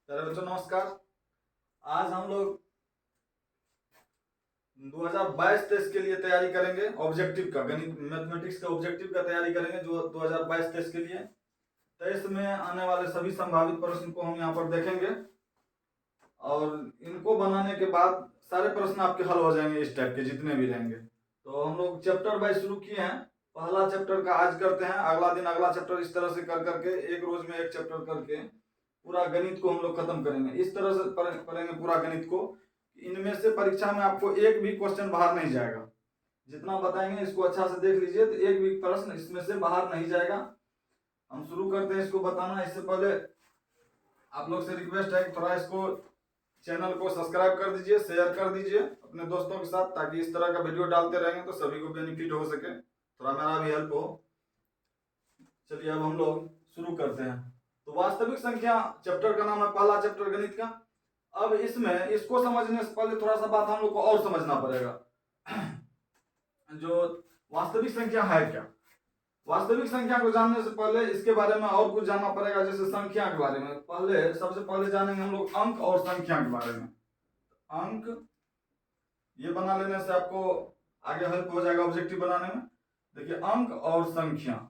प्यारे बच्चों नमस्कार। आज हम लोग 2022-23 के लिए तैयारी करेंगे। ऑब्जेक्टिव का गणित मैथमेटिक्स का ऑब्जेक्टिव का तैयारी करेंगे जो 2022-23 के लिए 23 में आने वाले सभी संभावित प्रश्न को हम यहाँ पर देखेंगे और इनको बनाने के बाद सारे प्रश्न आपके हल हो जाएंगे इस टाइप के जितने भी रहेंगे। तो हम लोग चैप्टर वाइज शुरू किए हैं। पहला चैप्टर का आज करते हैं, अगला दिन अगला चैप्टर, इस तरह से कर करके एक रोज में एक चैप्टर करके पूरा गणित को हम लोग खत्म करेंगे। इस तरह से करेंगे पूरा गणित को, इनमें से परीक्षा में आपको एक भी क्वेश्चन बाहर नहीं जाएगा। जितना बताएंगे इसको अच्छा से देख लीजिए तो एक भी प्रश्न इसमें से बाहर नहीं जाएगा। हम शुरू करते हैं इसको बताना। इससे पहले आप लोग से रिक्वेस्ट है कि थोड़ा इसको चैनल को सब्सक्राइब कर दीजिए, शेयर कर दीजिए अपने दोस्तों के साथ, ताकि इस तरह का वीडियो डालते रहेंगे तो सभी को बेनिफिट हो सके, थोड़ा मेरा भी हेल्प हो। चलिए अब हम लोग शुरू करते हैं। तो वास्तविक संख्या चैप्टर का नाम है, पहला चैप्टर गणित का। अब इसमें इसको समझने से पहले थोड़ा सा बात हम लोग को और समझना पड़ेगा। जो वास्तविक संख्या है क्या, वास्तविक संख्या को जानने से पहले इसके बारे में और कुछ जानना पड़ेगा, जैसे संख्या के बारे में। पहले सबसे पहले जानेंगे हम लोग अंक और संख्या के बारे में। अंक ये बना लेने से आपको आगे हेल्प हो जाएगा ऑब्जेक्टिव बनाने में। देखिए अंक और संख्या।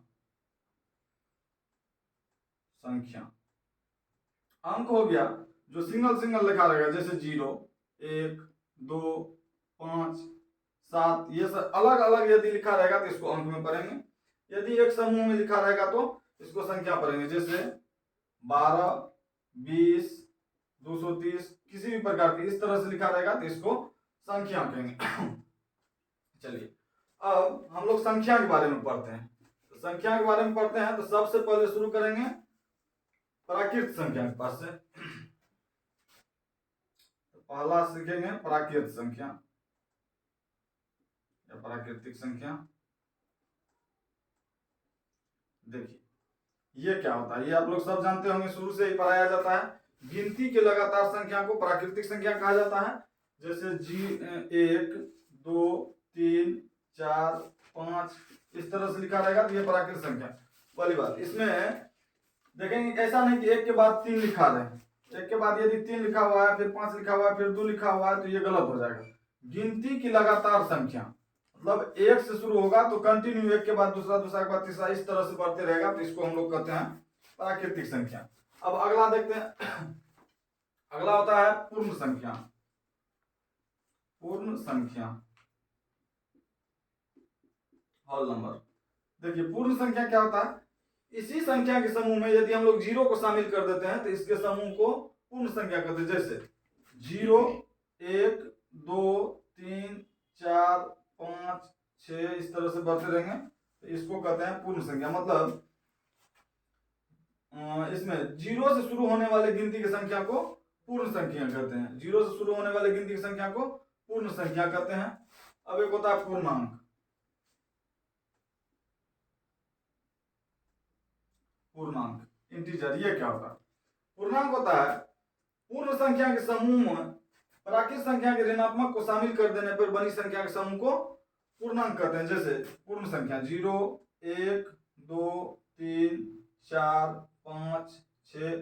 अंक हो गया जो सिंगल सिंगल लिखा रहेगा, जैसे 0, 1, 2, 5, 7, ये सब अलग अलग यदि लिखा रहेगा तो इसको अंक में पढ़ेंगे। यदि एक समूह में लिखा रहेगा तो इसको संख्या पढ़ेंगे, जैसे 12, 20, 230, किसी भी प्रकार की इस तरह से लिखा रहेगा तो इसको संख्या कहेंगे। चलिए अब हम लोग संख्या के बारे में पढ़ते हैं। तो संख्या के बारे में पढ़ते हैं तो सबसे पहले शुरू करेंगे प्राकृत संख्या के पास से। तो पहला सीखेंगे प्राकृत संख्या या प्राकृतिक संख्या। देखिए ये क्या होता है, ये आप लोग सब जानते होंगे, शुरू से ही पढ़ाया जाता है। गिनती के लगातार संख्या को प्राकृतिक संख्या कहा जाता है। जैसे 1, 2, 3, 4, 5 इस तरह से लिखा रहेगा तो ये प्राकृतिक संख्या। पहली बात इसमें देखेंगे ऐसा नहीं कि एक के बाद 3 लिखा रहे, एक के बाद यदि 3 लिखा हुआ है फिर 5 लिखा हुआ है फिर 2 लिखा हुआ है तो ये गलत हो जाएगा। गिनती की लगातार संख्या मतलब 1 से शुरू होगा तो कंटिन्यू एक के बाद दूसरा, दूसरा के बाद तीसरा, इस तरह से बढ़ते रहेगा तो इसको हम लोग कहते हैं प्राकृतिक संख्या। अब अगला देखते हैं। अगला होता है पूर्ण संख्या। पूर्ण संख्या होल नंबर। देखिए पूर्ण संख्या क्या होता है, इसी संख्या के समूह में यदि हम लोग 0 को शामिल कर देते हैं तो इसके समूह को पूर्ण संख्या कहते हैं। जैसे 0, 1, 2, 3, 4, 5, 6 इस तरह से बढ़ते रहेंगे तो इसको कहते हैं पूर्ण संख्या। मतलब इसमें 0 से शुरू होने वाले गिनती की संख्या को पूर्ण संख्या कहते हैं। 0 से शुरू होने वाले गिनती की संख्या को पूर्ण संख्या कहते हैं। अब एक होता है पूर्णांक। पूर्णांक इंटीजर, ये क्या होता है? पूर्णांक होता है पूर्ण संख्या के समूह में प्राकृत संख्या के ऋणात्मक को शामिल कर देने पर बनी संख्या के समूह को पूर्णांक कहते हैं। जैसे पूर्ण संख्या 0, 1, 2, 3, 4, 5, 6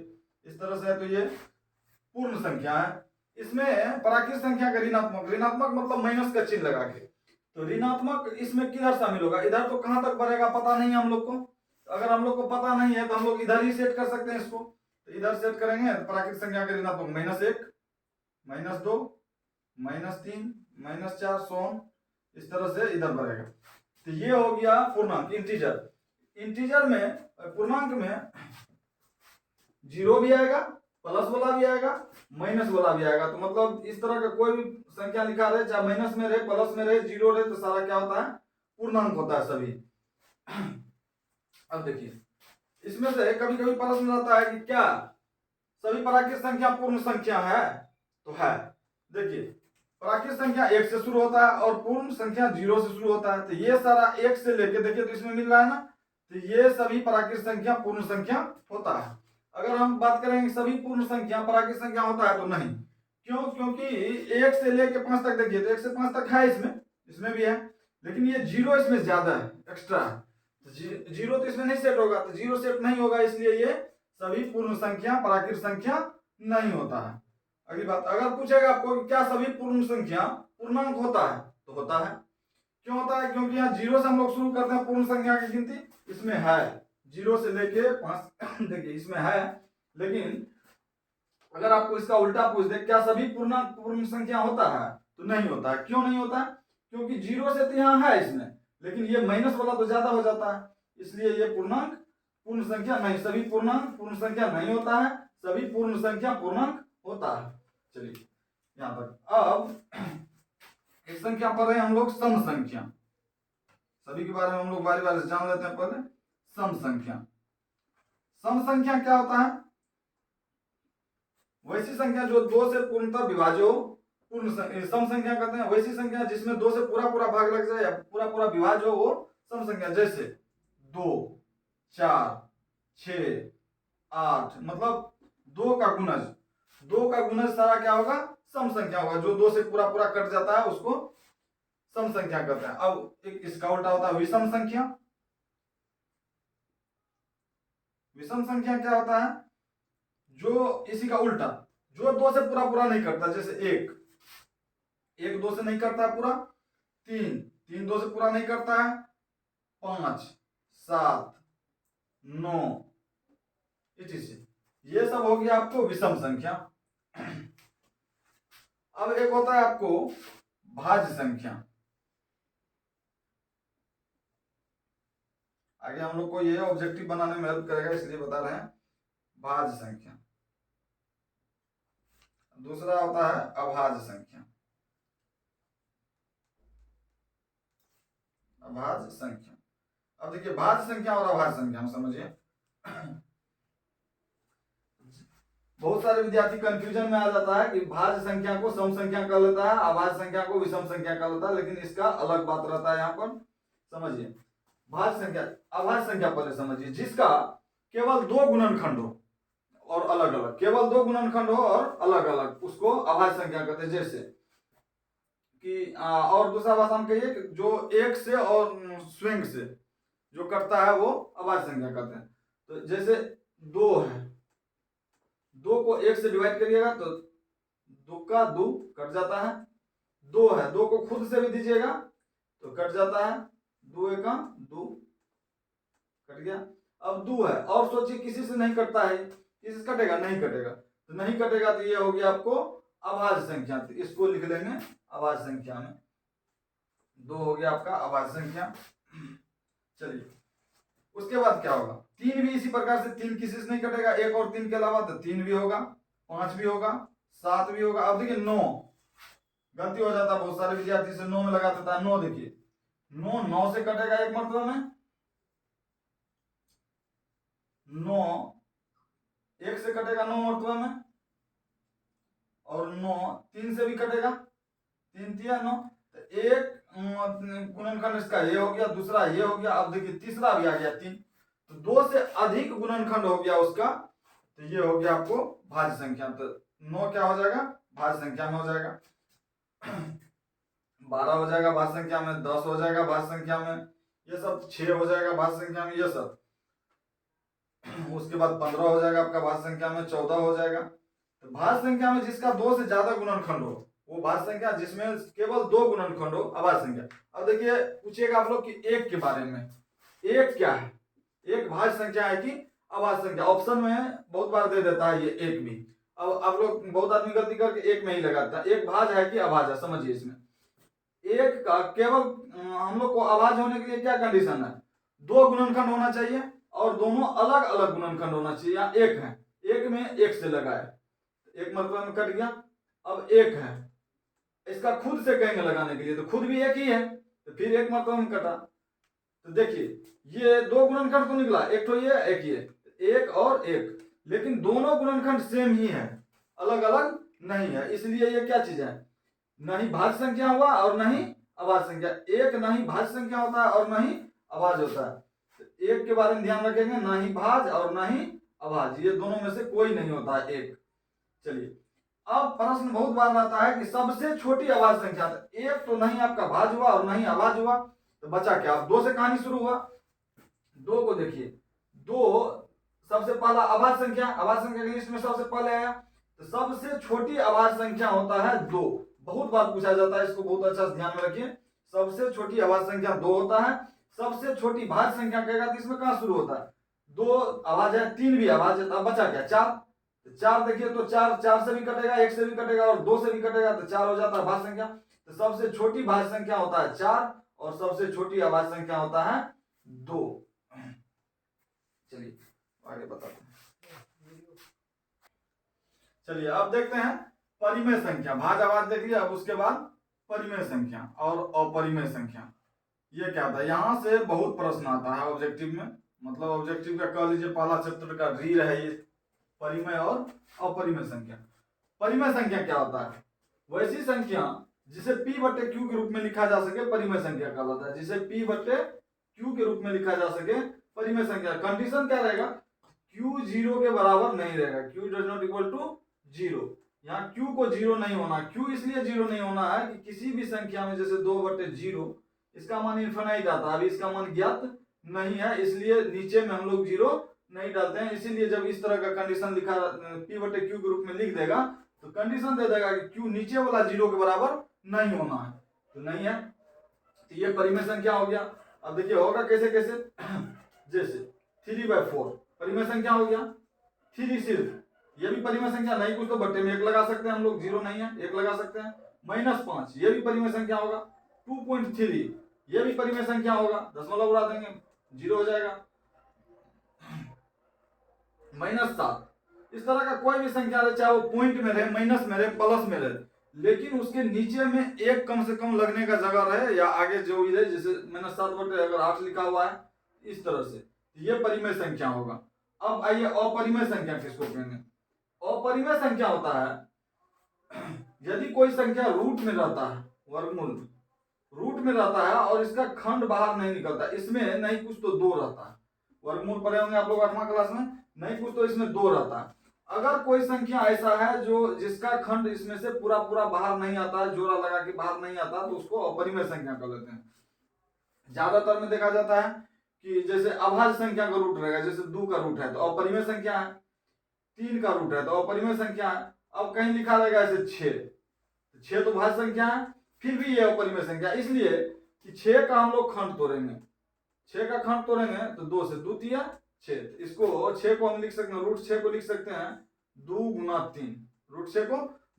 इस तरह से है तो ये पूर्ण संख्या है। इसमें प्राकृत संख्या का ऋणात्मक, ऋणात्मक मतलब माइनस का चिन्ह लगा के, तो ऋणात्मक इसमें किधर शामिल होगा, इधर तो कहां तक बढ़ेगा पता नहीं है हम लोग को। अगर हम लोग को पता नहीं है तो हम लोग इधर ही सेट कर सकते हैं इसको। तो इधर सेट करेंगे तो प्राकृतिक संख्या के ऋणात्मक -1, -2, -3, -4 सोन इस तरह से इधर बढ़ेगा। तो ये हो गया पूर्णांक इंटीजर। इंटीजर में पूर्णांक में 0 भी आएगा, प्लस वाला भी आएगा, माइनस वाला भी आएगा। तो मतलब इस तरह का कोई भी संख्या लिखा रहे, चाहे माइनस में रहे, प्लस में रहे, 0 रहे, तो सारा क्या होता है पूर्णांक होता है सभी। अब देखिए इसमें से कभी कभी प्रश्न आता है कि क्या सभी प्राकृत संख्या पूर्ण संख्या है, तो है। देखिए प्राकृत संख्या 1 से शुरू होता है और पूर्ण संख्या 0 से शुरू होता है। तो ये सारा 1 से लेके देखिए तो इसमें मिल रहा है ना, तो ये सभी प्राकृत संख्या पूर्ण संख्या होता है। अगर हम बात करेंगे सभी पूर्ण संख्या प्राकृत संख्या होता है तो नहीं। क्यों? क्योंकि 1 से लेके 5 तक देखिए तो 1 से 5 तक है, इसमें भी है, लेकिन ये 0 इसमें ज्यादा है, एक्स्ट्रा है। 0 तो इसमें नहीं सेट होगा, तो 0 सेट नहीं होगा, इसलिए ये सभी पूर्ण संख्या प्राकृत संख्या नहीं होता है। अगली बात, अगर पूछेगा आपको कि क्या सभी पूर्ण संख्या पूर्णांक होता है, तो होता है। क्यों होता है? क्योंकि यहाँ 0 से हम लोग शुरू करते हैं पूर्ण संख्या की गिनती, इसमें है 0 से लेके 5 देखिए इसमें है। लेकिन अगर आपको इसका उल्टा पूछ दे क्या सभी पूर्णांक पूर्ण संख्या होता है, तो नहीं होता है। क्यों नहीं होता है? क्योंकि 0 से तो यहाँ है इसमें, लेकिन ये माइनस वाला तो ज्यादा हो जाता है, इसलिए ये पूर्णांक पूर्ण संख्या नहीं, सभी पूर्णांक पूर्ण संख्या नहीं होता है, सभी पूर्ण संख्या पूर्णांक होता है। चलिए यहाँ तक। अब इस संख्या पर है हम लोग सम संख्या, सभी के बारे में हम लोग बारी बारी से जान लेते हैं। पहले सम संख्या। सम संख्या क्या होता है? वैसी संख्या जो 2 से पूर्णतः विभाज्य हो, पूर्ण सम संख्या कहते हैं वैसी संख्या जिसमें 2 से पूरा पूरा भाग लग जाए या पूरा पूरा विभाज्य हो, वो सम संख्या। जैसे 2, 4, 6, 8, मतलब 2 का गुणज, 2 का गुणज सारा क्या होगा? सम संख्या होगा। जो 2 से पूरा पूरा कट जाता है उसको सम संख्या कहते हैं। अब एक इसका उल्टा होता है विषम संख्या। विषम संख्या क्या होता है? जो इसी का उल्टा, जो 2 से पूरा पूरा नहीं करता। जैसे 1, 2 से नहीं करता है पूरा। 3, 2 से पूरा नहीं करता है। 5, 7, 9, etc। ये सब हो गया आपको विषम संख्या। अब एक होता है आपको भाज्य संख्या। आगे हम लोग को ये ऑब्जेक्टिव बनाने में हेल्प करेगा, इसलिए बता रहे हैं भाज्य संख्या। दूसरा होता है अभाज्य संख्या। अभाज्य संख्या। अब देखिए भाज्य संख्या और अभाज्य संख्या हम समझिए। बहुत सारे विद्यार्थी कंफ्यूजन में आ जाता है कि भाज्य संख्या को सम संख्या कर लेता है, अभाज्य संख्या को विषम संख्या कर लेता है, लेकिन इसका अलग बात रहता है यहाँ पर। समझिए भाज्य संख्या, अभाज्य संख्या पहले समझिए, जिसका केवल 2 गुणनखंड हो और अलग अलग, केवल 2 गुणनखंड हो और अलग अलग, उसको अभाज्य संख्या कहते हैं। जैसे कि और दूसरा भाषा में कहिए कि जो 1 से और स्वयं से जो करता है वो अभाज्य संख्या कहते हैं। तो जैसे 2 है, 2 को 1 से डिवाइड करिएगा तो 2 का 2 कट जाता है। 2 है, 2 को खुद से भी दीजिएगा तो कट जाता है। 2 का 2 कट गया। अब 2 है और सोचिए किसी से नहीं कटता है, किसी से कटेगा? नहीं कटेगा। तो नहीं कटेगा तो ये हो गया आपको अभाज्य संख्या। तो इसको लिख लेंगे अभाज्य संख्या में। 2 हो गया आपका अभाज्य संख्या। चलिए उसके बाद क्या होगा? 3 भी इसी प्रकार से, 3 किसी से नहीं कटेगा, 1 और 3 के अलावा, तो 3 भी होगा, 5 भी होगा, 7 भी होगा। अब देखिए 9, गलती हो जाता है बहुत सारे विद्यार्थी से 9 में लगा देता है। 9 देखिए 9 से कटेगा एक मरतबा में, 9 1 से कटेगा 9 मरतबा में, और 9 3 से भी कटेगा, 3 तिया 9। तो एक गुणनखंड इसका ये हो गया, दूसरा ये हो गया। अब देखिए तीसरा भी आ गया 3, तो 2 से अधिक गुणनखंड हो गया उसका, तो ये हो गया आपको भाज्य संख्या। तो 9 क्या हो जाएगा? भाज्य संख्या में हो जाएगा। 12 हो जाएगा भाज्य संख्या में, 10 हो जाएगा भाज्य संख्या में, ये सब 6 हो जाएगा भाज्य संख्या में, ये सब। उसके बाद 15 हो जाएगा आपका भाज्य संख्या में, 14 हो जाएगा। तो भाज्य संख्या में जिसका 2 से ज्यादा गुणनखंड हो वो भाज्य संख्या, जिसमें केवल 2 गुणनखंड हो अभाज्य संख्या। अब देखिए पूछिएगा आप लोग कि 1 के बारे में, 1 क्या है? 1 भाज्य संख्या है कि अभाज्य संख्या? ऑप्शन में बहुत बार दे देता है ये 1 भी। अब आप लोग, बहुत आदमी गलती करके 1 में ही लगाता है। 1 भाज्य है कि अभाज्य है? समझिए इसमें 1 का केवल हम लोग को अभाज्य होने के लिए क्या कंडीशन है? 2 गुणनखंड होना चाहिए और दोनों अलग अलग गुणनखंड होना चाहिए। यहाँ 1 है, 1 में 1 से लगाए, 1 मतलब में कट गया। अब 1 है, इसका खुद से कहेंगे लगाने के लिए, तो खुद भी 1 ही है, तो फिर 1 मतलब में कटा। तो देखिए ये 2 गुणनखंड तो निकला, एक तो ये, एक ये, 1 और 1, लेकिन दोनों गुणनखंड सेम ही है, अलग अलग नहीं है। इसलिए ये क्या चीज है? नहीं भाज्य संख्या हुआ और नहीं अभाज्य संख्या। 1 नहीं भाज्य संख्या होता है और नहीं अभाज्य होता है। 1 के बारे में ध्यान रखेंगे, ना ही भाज्य और ना ही अभाज्य, ये दोनों में से कोई नहीं होता है 1। चलिए अब प्रश्न बहुत बार आता है कि सबसे छोटी अभाज्य संख्या, 1 तो नहीं आपका भाज्य हुआ और नहीं अभाज्य हुआ, तो बचा क्या? अब 2 से कहानी शुरू हुआ। 2 को देखिए, 2 सबसे पहला अभाज्य संख्या, अभाज्य संख्या की लिस्ट में सबसे पहले आया। तो सबसे छोटी अभाज्य संख्या होता है 2। बहुत बार पूछा जाता है, इसको बहुत अच्छा से ध्यान में रखिए। सबसे छोटी अभाज्य संख्या 2 होता है। सबसे छोटी भाज्य संख्या कहेगा तो इसमें कहां शुरू होता है? 2 अभाज्य है, 3 भी अभाज्य है, तो अब बचा क्या? 4। तो 4 देखिए, तो 4 से भी कटेगा, 1 से भी कटेगा और 2 से भी कटेगा, तो 4 हो जाता है भाज्य संख्या। तो सबसे छोटी भाज्य संख्या होता है 4 और सबसे छोटी अभाज्य संख्या होता है 2। चलिए आगे बताते हैं। चलिए अब देखते हैं परिमेय संख्या। भाज्य अभाज्य देख लिया, अब उसके बाद परिमेय संख्या और अपरिमेय संख्या। ये क्या था? यहां से बहुत प्रश्न आता है ऑब्जेक्टिव में, मतलब ऑब्जेक्टिव का कह लीजिए पहला चैप्टर का रीड है ये, परिमेय और अपरिमेय संख्या। परिमेय संख्या क्या होता है? वैसी संख्या जिसे p बटे q के रूप में लिखा जा सके, परिमेय संख्या कहलाता है। जिसे p बटे q के रूप में लिखा जा सके, परिमेय संख्या। कंडीशन क्या रहेगा? q 0 के बराबर नहीं रहेगा, q does not equal to 0। यहाँ q को 0 नहीं होना। q इसलिए 0 नहीं होना है कि किसी भी संख्या में जैसे 2 बटे 0, इसका मान इनफाइनाइट आता है, अभी इसका मान ज्ञात नहीं है, इसलिए नीचे में हम लोग 0 नहीं डालते हैं। इसीलिए जब इस तरह का कंडीशन लिखा p बटे q के रूप में लिख देगा तो कंडीशन दे देगा कि q नीचे वाला 0 के बराबर नहीं होना है, तो नहीं है, तो ये परिमेय संख्या हो गया। अब देखिए होगा कैसे कैसे जैसे 3/4 परिमेय संख्या हो गया। 3 सिर्फ ये भी परिमेय संख्या, नहीं कुछ तो बट्टे में 1 लगा सकते हैं हम लोग, 0 नहीं है 1 लगा सकते हैं। -5 ये भी परिमेय संख्या होगा। 2.3 ये भी परिमेय संख्या होगा, दशमलव उड़ा देंगे 0 हो जाएगा। -7 इस तरह का कोई भी संख्या रहे, चाहे वो पॉइंट में रहे, माइनस में रहे, प्लस में रहे, लेकिन उसके नीचे में 1 कम से कम लगने का जगह रहे, या आगे जो भी रहे, जैसे -7 बटे अगर 8 लिखा हुआ है इस तरह से, ये परिमेय संख्या होगा। अब आइए अपरिमेय संख्या किसको कहेंगे? अपरिमेय संख्या होता है यदि कोई संख्या रूट में रहता है, वर्गमूल रूट में रहता है और इसका खंड बाहर नहीं निकलता, इसमें नहीं कुछ तो 2 रहता है। वर्गमूल पढ़े होंगे आप लोग 8वां क्लास में, नहीं कुछ तो इसमें 2 रहता है। अगर कोई संख्या ऐसा है जो जिसका खंड इसमें से पूरा पूरा बाहर नहीं आता है, जोड़ा लगा के बाहर नहीं आता, तो उसको अपरिमेय संख्या कह लेते हैं। ज्यादातर में देखा जाता है कि जैसे अभाज्य संख्या का रूट रहेगा, जैसे 2 का रूट है तो अपरिमेय संख्या है, 3 का रूट है तो अपरिमेय संख्या है। अब कहीं लिखा रहेगा ऐसे 6 तो भाज्य संख्या है, फिर भी ये अपरिमेय संख्या, इसलिए कि 6 का हम लोग खंड तोड़ेंगे। 6 का खंड तोड़ेंगे तो 2 से 2 तिया 6, इसको 6 को हम लिख सकते हैं, रूट 6 को लिख सकते हैं 2 गुना 3, रूट 6 को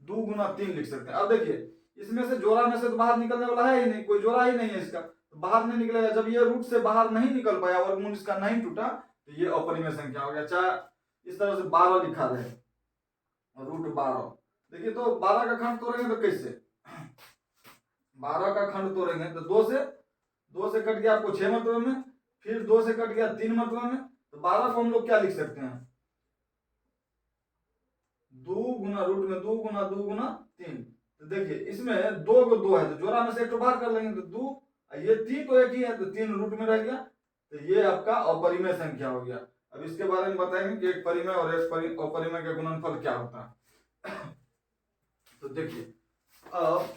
2 गुना 3 लिख सकते हैं। अब देखिए इसमें से जोड़ा में से तो बाहर निकलने वाला है ही नहीं, कोई जोड़ा ही नहीं है इसका, तो बाहर नहीं निकलेगा। जब ये रूट से बाहर नहीं निकल पाया, वर्गमूल इसका नहीं टूटा, तो ये अपरिमेय संख्या हो गया। चाहे इस तरह से 12 लिखा रहे, रूट 12, देखिए तो 12 का खंड तोड़ेंगे तो कैसे? 12 का खंड तोड़ेंगे तो 2 से कट गया आपको 6 मरतबे में, फिर 2 से कट गया 3 मरतबे में, तो 12 को हम लोग क्या लिख सकते हैं? 2 गुना रूट में 2 गुना 2 गुना 3। तो देखिए इसमें 2 को 2 है तो जोड़ा में से एक तो बाहर कर लेंगे, तो 2, ये 3 तो एक ही है तो 3 रूट में रह गया, तो ये आपका अपरिमेय संख्या हो गया। अब इसके बारे में बताएंगे कि एक परिमेय और एक अपरिमेय का गुणनफल क्या होता है। तो देखिए अब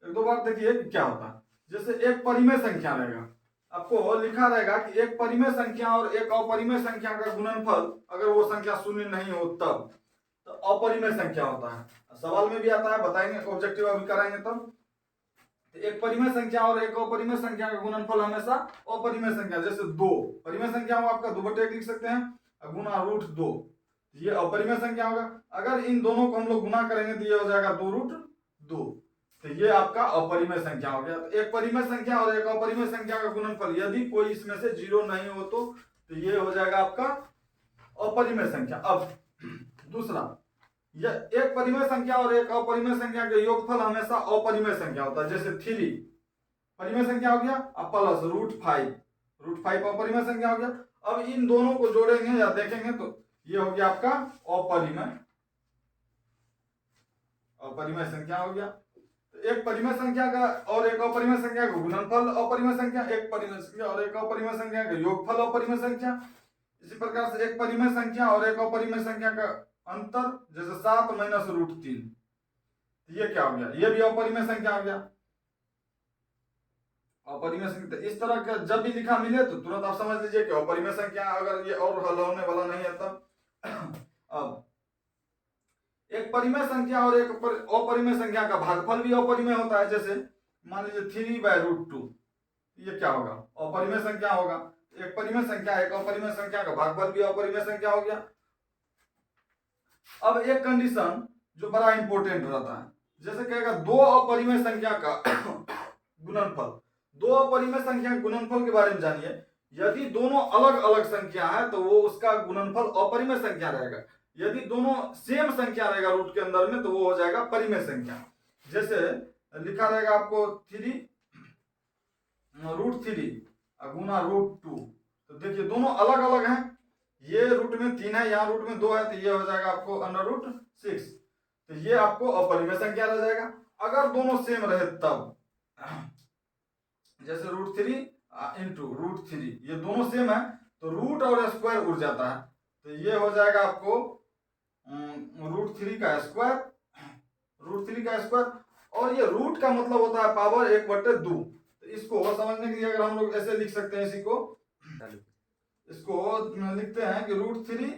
एक दो बार देखिए क्या होता है। जैसे एक परिमेय संख्या रहेगा, आपको लिखा रहेगा कि एक परिमेय संख्या और एक अपरिमेय संख्या का गुणनफल अगर वो संख्या शून्य नहीं हो तब, तो अपरिमेय संख्या होता है। सवाल में भी आता है, बताएंगे ऑब्जेक्टिव अभी कराएंगे तब। तो एक परिमेय संख्या और एक अपरिमेय संख्या का गुणनफल हमेशा अपरिमेय संख्या, जैसे 2 परिमेय संख्या हो आपका 2 बटे 1 लिख सकते हैं गुना रूट 2, ये अपरिमेय संख्या होगा। अगर इन दोनों को हम लोग गुना करेंगे तो ये हो जाएगा 2 रूट 2, तो ये आपका अपरिमेय संख्या हो गया। तो एक परिमेय संख्या और एक अपरिमेय संख्या का गुणनफल यदि कोई इसमें से 0 नहीं हो तो ये हो जाएगा आपका अपरिमेय संख्या। अब दूसरा, यह एक परिमेय संख्या और एक अपरिमेय संख्या के योगफल हमेशा अपरिमेय संख्या होता है। जैसे 3 परिमेय संख्या हो गया, अब प्लस रूट 5 अपरिमेय संख्या हो गया। अब इन दोनों को जोड़ेंगे या देखेंगे तो ये हो गया आपका अपरिमेय संख्या हो गया। तो एक परिमेय संख्या का और एक अपरिमेय संख्या का गुणनफल अपरिमेय संख्या, एक परिमेय संख्या और एक अपरिमेय संख्या का योगफल अपरिमेय संख्या। इसी प्रकार से एक परिमेय संख्या और एक अपरिमेय संख्या का अंतर, जैसे 7 माइनस रूट 3, ये क्या हो गया? ये भी अपरिमेय संख्या हो गया। अपरिमेय संख्या इस तरह का जब भी लिखा मिले तो तुरंत आप समझ लीजिए कि अपरिमेय संख्या, अगर ये और हल होने वाला नहीं है तब। अब एक परिमेय संख्या और एक अपरिमेय संख्या का भागफल भी अपरिमेय होता है। जैसे मान लीजिए 3/√2, ये क्या होगा? अपरिमेय संख्या होगा। एक परिमेय संख्या एक अपरिमेय संख्या का भागफल भी अपरिमेय संख्या हो गया। अब एक कंडीशन जो बड़ा इंपॉर्टेंट रहता है, जैसे कहेगा दो अपरिमेय संख्या का गुणनफल। दो अपरिमेय संख्या के गुणनफल के बारे में जानिए। यदि दोनों अलग अलग संख्या है तो वो उसका गुणनफल अपरिमेय संख्या रहेगा। यदि दोनों सेम संख्या रहेगा रूट के अंदर में तो वो हो जाएगा परिमेय संख्या। जैसे लिखा रहेगा आपको 3√3 गुना √2, तो देखिए दोनों अलग अलग हैं। ये रूट में 3 है, यहाँ रूट में 2 है, तो ये हो जाएगा आपको √6, तो ये आपको अपरिमेय संख्या रह जाएगा। अगर दोनों सेम रहे तब, जैसे √3 इंटू √3, ये दोनों सेम है तो रूट और स्क्वायर उड़ जाता है, तो ये हो जाएगा आपको √3 का स्क्वायर, √3 का स्क्वायर। और ये रूट का मतलब होता है पावर 1/2। तो इसको समझने के लिए अगर हम लोग ऐसे लिख सकते हैं, इसी को इसको लिखते हैं कि √3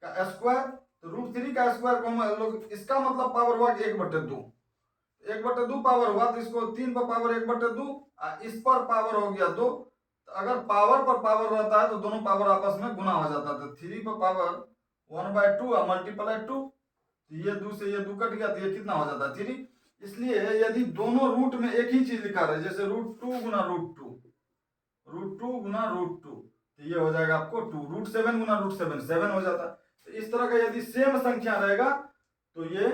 का स्क्वायर, तो √3 का स्क्वायर को हम लोग, इसका मतलब पावर हुआ 1/2, 1/2 पावर हुआ, तो इसको 3 पर पावर 1/2, इस पर पावर हो गया 2। तो अगर पावर पर पावर रहता है तो दोनों पावर आपस में गुना हो जाता है। तो 3 पर पावर 1/2 मल्टीप्लाई 2, तो ये 2 से ये 2 कट गया, तो ये कितना हो जाता है 3। इसलिए यदि दोनों रूट में एक ही चीज लिखा रहे, जैसे √2 गुना √2, √2 गुना √2, तो ये हो जाएगा आपको 2, √7 गुना √7, 7 हो जाता है। तो इस तरह का यदि सेम संख्या रहेगा तो ये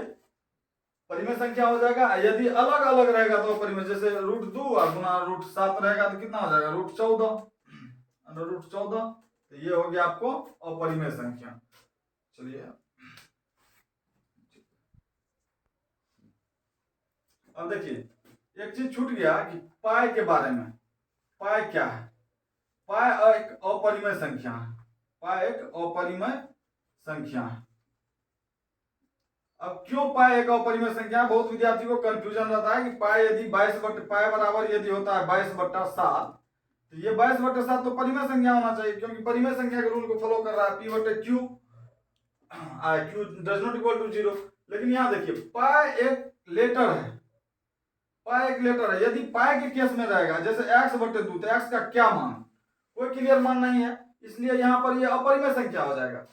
परिमेय संख्या हो जाएगा। यदि अलग अलग रहेगा तो परिमेय, जैसे √2 गुना √7 रहेगा तो कितना हो जाएगा √14, √14, तो ये हो गया आपको अपरिमेय संख्या। चलिए अब देखिए एक चीज छूट गया कि पाई के बारे में। पाई क्या है? पाई एक अपरिमेय संख्या है। पाई एक अपरिमेय संख्या है। अब क्यों पाई एक अपरिमेय संख्या? बहुत विद्यार्थी को कंफ्यूजन रहता है कि पाई यदि पाई बराबर यदि होता है 22/7, तो ये 22/7 तो परिमेय संख्या होना चाहिए, क्योंकि परिमेय संख्या के रूल को फॉलो कर रहा है। P/Q, Q does not equal to 0। लेकिन यहाँ देखिए पाई एक लेटर है, पाई एक लेटर है। यदि पाई के केस में रहेगा जैसे x/2, तो x का क्या मान, कोई क्लियर मान नहीं है, इसलिए यहाँ पर ये अपरिमेय संख्या हो जाएगा।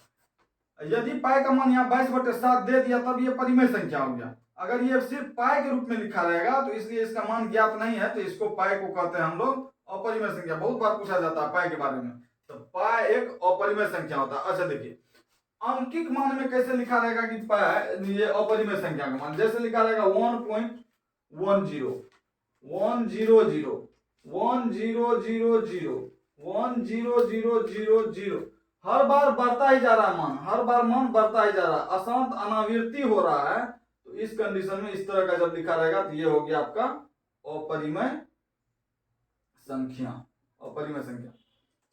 यदि पाई का मान यहाँ 22/7 दे दिया तब ये परिमेय संख्या हो गया। अगर ये सिर्फ पाई के रूप में लिखा रहेगा तो इसलिए इसका मान ज्ञात नहीं है, तो इसको पाई को कहते हैं हम लोग अपरिमेय संख्या। बहुत बार पूछा जाता है पाई के बारे में, तो पाई एक अपरिमेय संख्या होता है। अच्छा देखिए अंकिक मान में कैसे लिखा रहेगा कि पाई ये अपरिमेय संख्या का मान, जैसे लिखा रहेगा 1.10 100 हर बार बढ़ता ही जा रहा है मान, हर बार मान बढ़ता ही जा रहा है, अशांत अनावृत्ति हो रहा है। तो इस कंडीशन में इस तरह का जब लिखा रहेगा तो ये हो गया आपका अपरिमेय संख्या, अपरिमेय संख्या।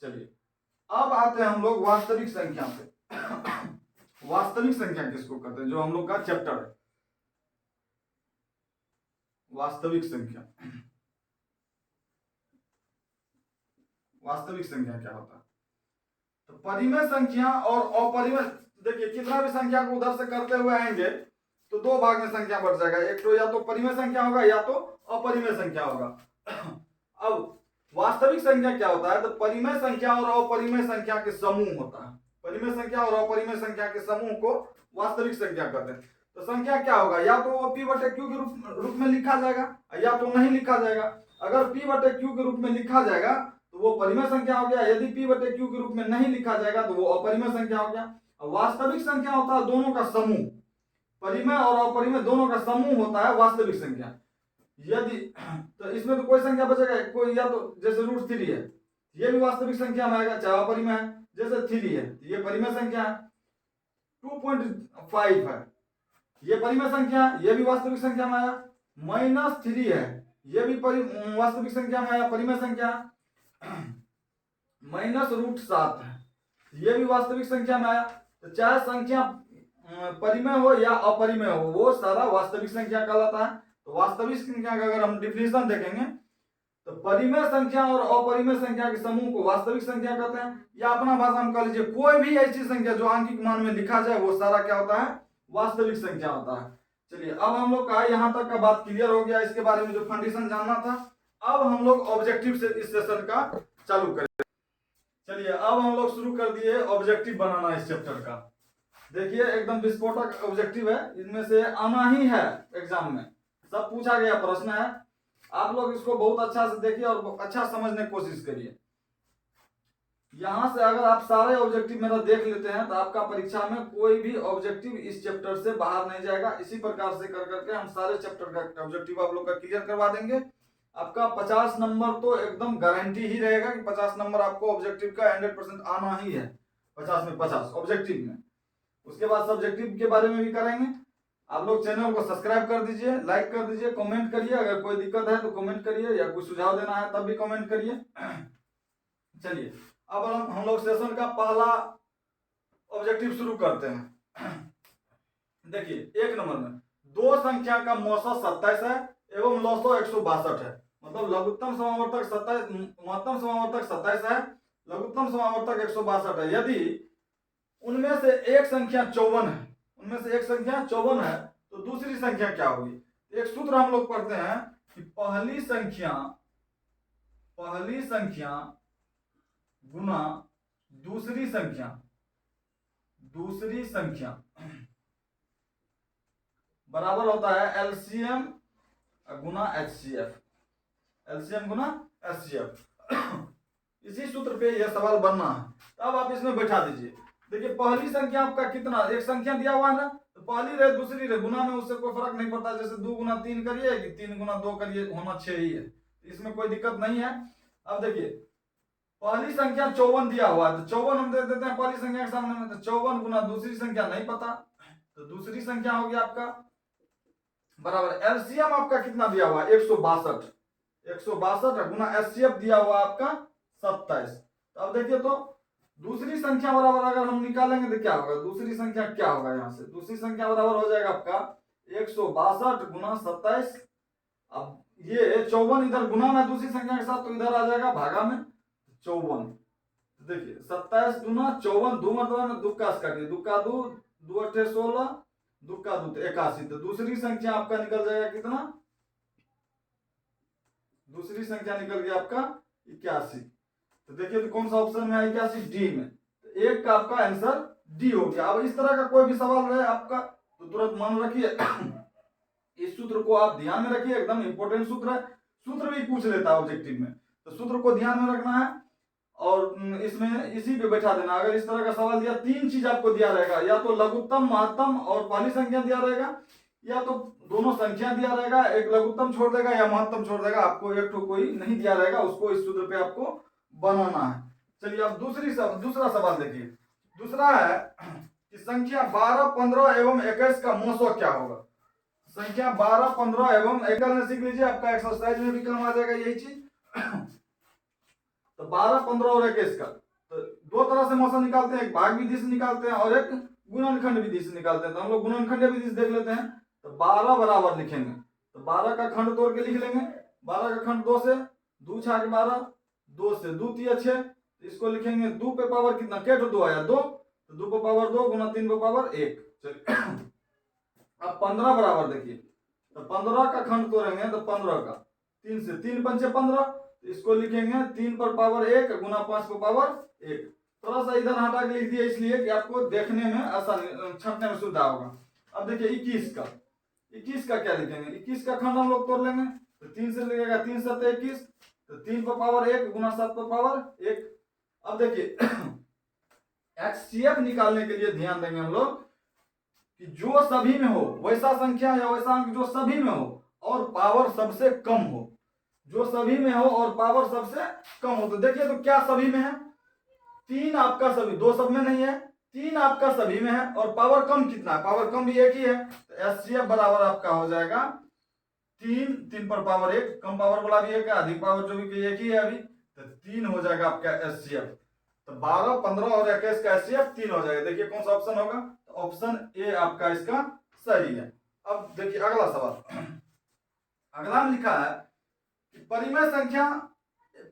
चलिए अब आते हैं हम लोग वास्तविक संख्या पे। वास्तविक संख्या किसको कहते हैं, जो हम लोग का चैप्टर है वास्तविक संख्या। वास्तविक संख्या क्या होता है? तो परिमेय संख्या और अपरिमेय, देखिए कितना भी संख्या को उधर से करते हुए आएंगे तो दो भाग में संख्या बढ़ जाएगा, एक तो या तो परिमेय संख्या होगा या तो अपरिमेय संख्या होगा। अब वास्तविक संख्या क्या होता है? तो परिमेय संख्या और अपरिमेय संख्या के समूह होता है। परिमेय संख्या और अपरिमेय संख्या के समूह को वास्तविक संख्या कहते हैं। तो संख्या क्या होगा? या तो वो P/Q के रूप में लिखा जाएगा या तो नहीं लिखा जाएगा। अगर P/Q के रूप में लिखा जाएगा तो वो परिमेय संख्या हो गया, यदि P/Q के रूप में नहीं लिखा जाएगा तो वो अपरिमेय संख्या हो गया। वास्तविक संख्या होता है दोनों का समूह, परिमेय और अपरिमेय दोनों का समूह होता है वास्तविक संख्या। यदि तो इसमें तो कोई संख्या बचेगा कोई, या तो जैसे √3 है ये भी वास्तविक संख्या में आएगा चाहे अपरिमेय है, जैसे 3 है ये परिमेय संख्या है, 2.5 है ये परिमेय संख्या, ये भी वास्तविक संख्या में आया, -3 है ये भी वास्तविक संख्या में आया, परिमेय संख्या, -√7 है ये भी वास्तविक संख्या में आया। तो चाहे संख्या परिमेय हो या अपरिमेय हो वो सारा वास्तविक संख्या कहलाता है। तो वास्तविक संख्या का अगर हम डिफिनेशन देखेंगे तो परिमेय संख्या और अपरिमेय संख्या के समूह को वास्तविक संख्या कहते हैं, या अपना भाषा में कह लीजिए कोई भी ऐसी संख्या जो आंकिक मान में लिखा जाए वो सारा क्या होता है, वास्तविक संख्या होता है। चलिए अब हम लोग का यहाँ तक का बात क्लियर हो गया, इसके बारे में जो फाउंडेशन जानना था। अब हम लोग ऑब्जेक्टिव से इस सेशन का चालू करें। चलिए अब हम लोग शुरू कर दिए ऑब्जेक्टिव बनाना इस चैप्टर का। देखिए एकदम विस्फोटक ऑब्जेक्टिव है, इनमें से आना ही है एग्जाम में, सब पूछा गया प्रश्न है। आप लोग इसको बहुत अच्छा से देखिए और अच्छा समझने की कोशिश करिए। यहां से अगर आप सारे ऑब्जेक्टिव मेरा देख लेते हैं तो आपका परीक्षा में कोई भी ऑब्जेक्टिव इस चैप्टर से बाहर नहीं जाएगा। इसी प्रकार से कर करके हम सारे चैप्टर का ऑब्जेक्टिव आप लोग का क्लियर करवा देंगे। आपका 50 नंबर तो एकदम गारंटी ही रहेगा कि 50 नंबर आपको ऑब्जेक्टिव का 100% आना ही है, 50 में 50 ऑब्जेक्टिव में। उसके बाद सब्जेक्टिव के बारे में भी करेंगे। आप लोग चैनल को सब्सक्राइब कर दीजिए, लाइक कर दीजिए, कमेंट करिए, अगर कोई दिक्कत है तो कमेंट करिए, या कोई सुझाव देना है तब भी कमेंट करिए। चलिए अब हम लोग सेशन का पहला ऑब्जेक्टिव शुरू करते हैं। देखिए 1 नंबर में दो संख्या का मौसम 27 है एवं लौसो 162 है। मतलब लघुत्तम समावर्तक 27, महत्तम समावर्तक 27 है, लघुत्तम समावर्तक 162 है। यदि उनमें से एक संख्या 54 है, उनमें से एक संख्या 54 है तो दूसरी संख्या क्या होगी? एक सूत्र हम लोग पढ़ते हैं कि पहली संख्या गुना दूसरी संख्या बराबर होता है एलसीएम गुना एचसीएफ, एलसीएम गुना एचसीएफ। इसी सूत्र पे यह सवाल बनना है। अब आप इसमें बैठा दीजिए। देखिए पहली संख्या आपका कितना, एक संख्या दिया हुआ है ना, तो पहली रहे दूसरी रहे गुना में उससे कोई फर्क नहीं पड़ता। जैसे 2 गुना 3 करिए कि 3 गुना 2 करिए, होना 6 ही है, इसमें कोई दिक्कत नहीं है। अब देखिए पहली संख्या 54 दिया हुआ है तो 54 हम दे देते हैं पहली संख्या के सामने में, तो 54 गुना दूसरी संख्या नहीं पता, तो दूसरी संख्या होगी आपका बराबर एलसीएम आपका कितना दिया हुआ है 162 गुना एचसीएफ दिया हुआ आपका 27। तो अब देखिए तो दूसरी संख्या बराबर अगर हम निकालेंगे तो क्या होगा, दूसरी संख्या क्या होगा, यहाँ से दूसरी संख्या बराबर हो जाएगा आपका 162 गुना 27। अब ये 54 इधर गुना में दूसरी संख्या के साथ तो इधर आ जाएगा भागा में 54। देखिए 27 गुना 54, 2 मतलब में 2 का काटिए, 2 का 2, 2 अट्ठे 16, 2 का 2 81। तो दूसरी संख्या आपका निकल जाएगा कितना, दूसरी संख्या निकल गया आपका 81। तो देखिए तो कौन सा ऑप्शन में है 81, डी में। तो एक का आपका आंसर डी हो गया। अब इस तरह का कोई भी सवाल रहे आपका तो तुरंत मान रखिए, इस सूत्र को आप ध्यान में रखिए, एकदम इंपॉर्टेंट सूत्र है। सूत्र भी पूछ लेता है ऑब्जेक्टिव में, तो सूत्र को ध्यान में रखना है और इसमें इसी पे बैठा देना। अगर इस तरह का सवाल दिया, 3 चीज आपको दिया रहेगा, या तो लघुत्तम, महत्तम और पहली संख्या दिया रहेगा, या तो दोनों संख्या दिया रहेगा, एक लघुत्तम छोड़ देगा या महत्तम छोड़ देगा, आपको एक तो कोई नहीं दिया रहेगा, उसको इस सूत्र पे आपको बनाना है। चलिए अब दूसरा सवाल देखिए। दूसरा है कि संख्या 12, 15 एवं 21 का मौसो क्या होगा। संख्या 12, 15 एवं 21 सीख लीजिए, आपका एक्सरसाइज में भी काम आ जाएगा यही चीज। तो 12, 15 और 21 का तो दो तरह से मौसम निकालते हैं, एक भाग विधि से निकालते हैं और एक गुणनखंड विधि से निकालते हैं। तो हम लोग गुणनखंड विधि से देख लेते हैं। तो 12 बराबर लिखेंगे, तो 12 का खंड तोड़ के लिख लेंगे। 12 का खंड 2 से, 2 छाके 12, 2 से 2 तिया 6, इसको लिखेंगे 2 पे पावर कितना, के 2 आया 2, तो 2 पे पावर 2 गुना 3 पे पावर 1। चलिए अब 15 बराबर देखिए, तो 15 का खंड तोड़ेंगे तो 15 का 3 से, 3 पंचे 15, तो इसको लिखेंगे 3 पर पावर 1 गुना 5 पर पावर 1। थोड़ा सा इधर हटा के लिख दिया इसलिए कि आपको देखने में आसानी, छंटने में सुविधा होगा। अब देखिए 21 का क्या लिखेंगे, 21 का खंड हम लोग तोड़ लेंगे, तो 3 से लगेगा 3 7 21, तो 3 पर पावर 1 गुना 7 पर पावर 1। अब देखिए एचसीएफ निकालने के लिए ध्यान देंगे हम लोग कि जो सभी में हो, वैसा संख्या या वैसा अंक जो सभी में हो और पावर सबसे कम हो, जो सभी में हो और पावर सबसे कम हो। तो देखिए तो क्या सभी में है, 3 आपका सभी, 2 सब में नहीं है, 3 आपका सभी में है और पावर कम कितना है, पावर कम भी एक ही है। तो एचसीएफ बराबर आपका हो जाएगा 3 पर पावर 1, कम पावर वाला भी एक है, अधिक पावर जो भी एक ही है अभी, तो 3 हो जाएगा आपका एचसीएफ। तो 12, 15 और 21 का एचसीएफ 3 हो जाएगा। देखिए कौन सा ऑप्शन होगा, तो ऑप्शन ए आपका इसका सही है। अब देखिए अगला सवाल। अगला में लिखा है परिमेय संख्या,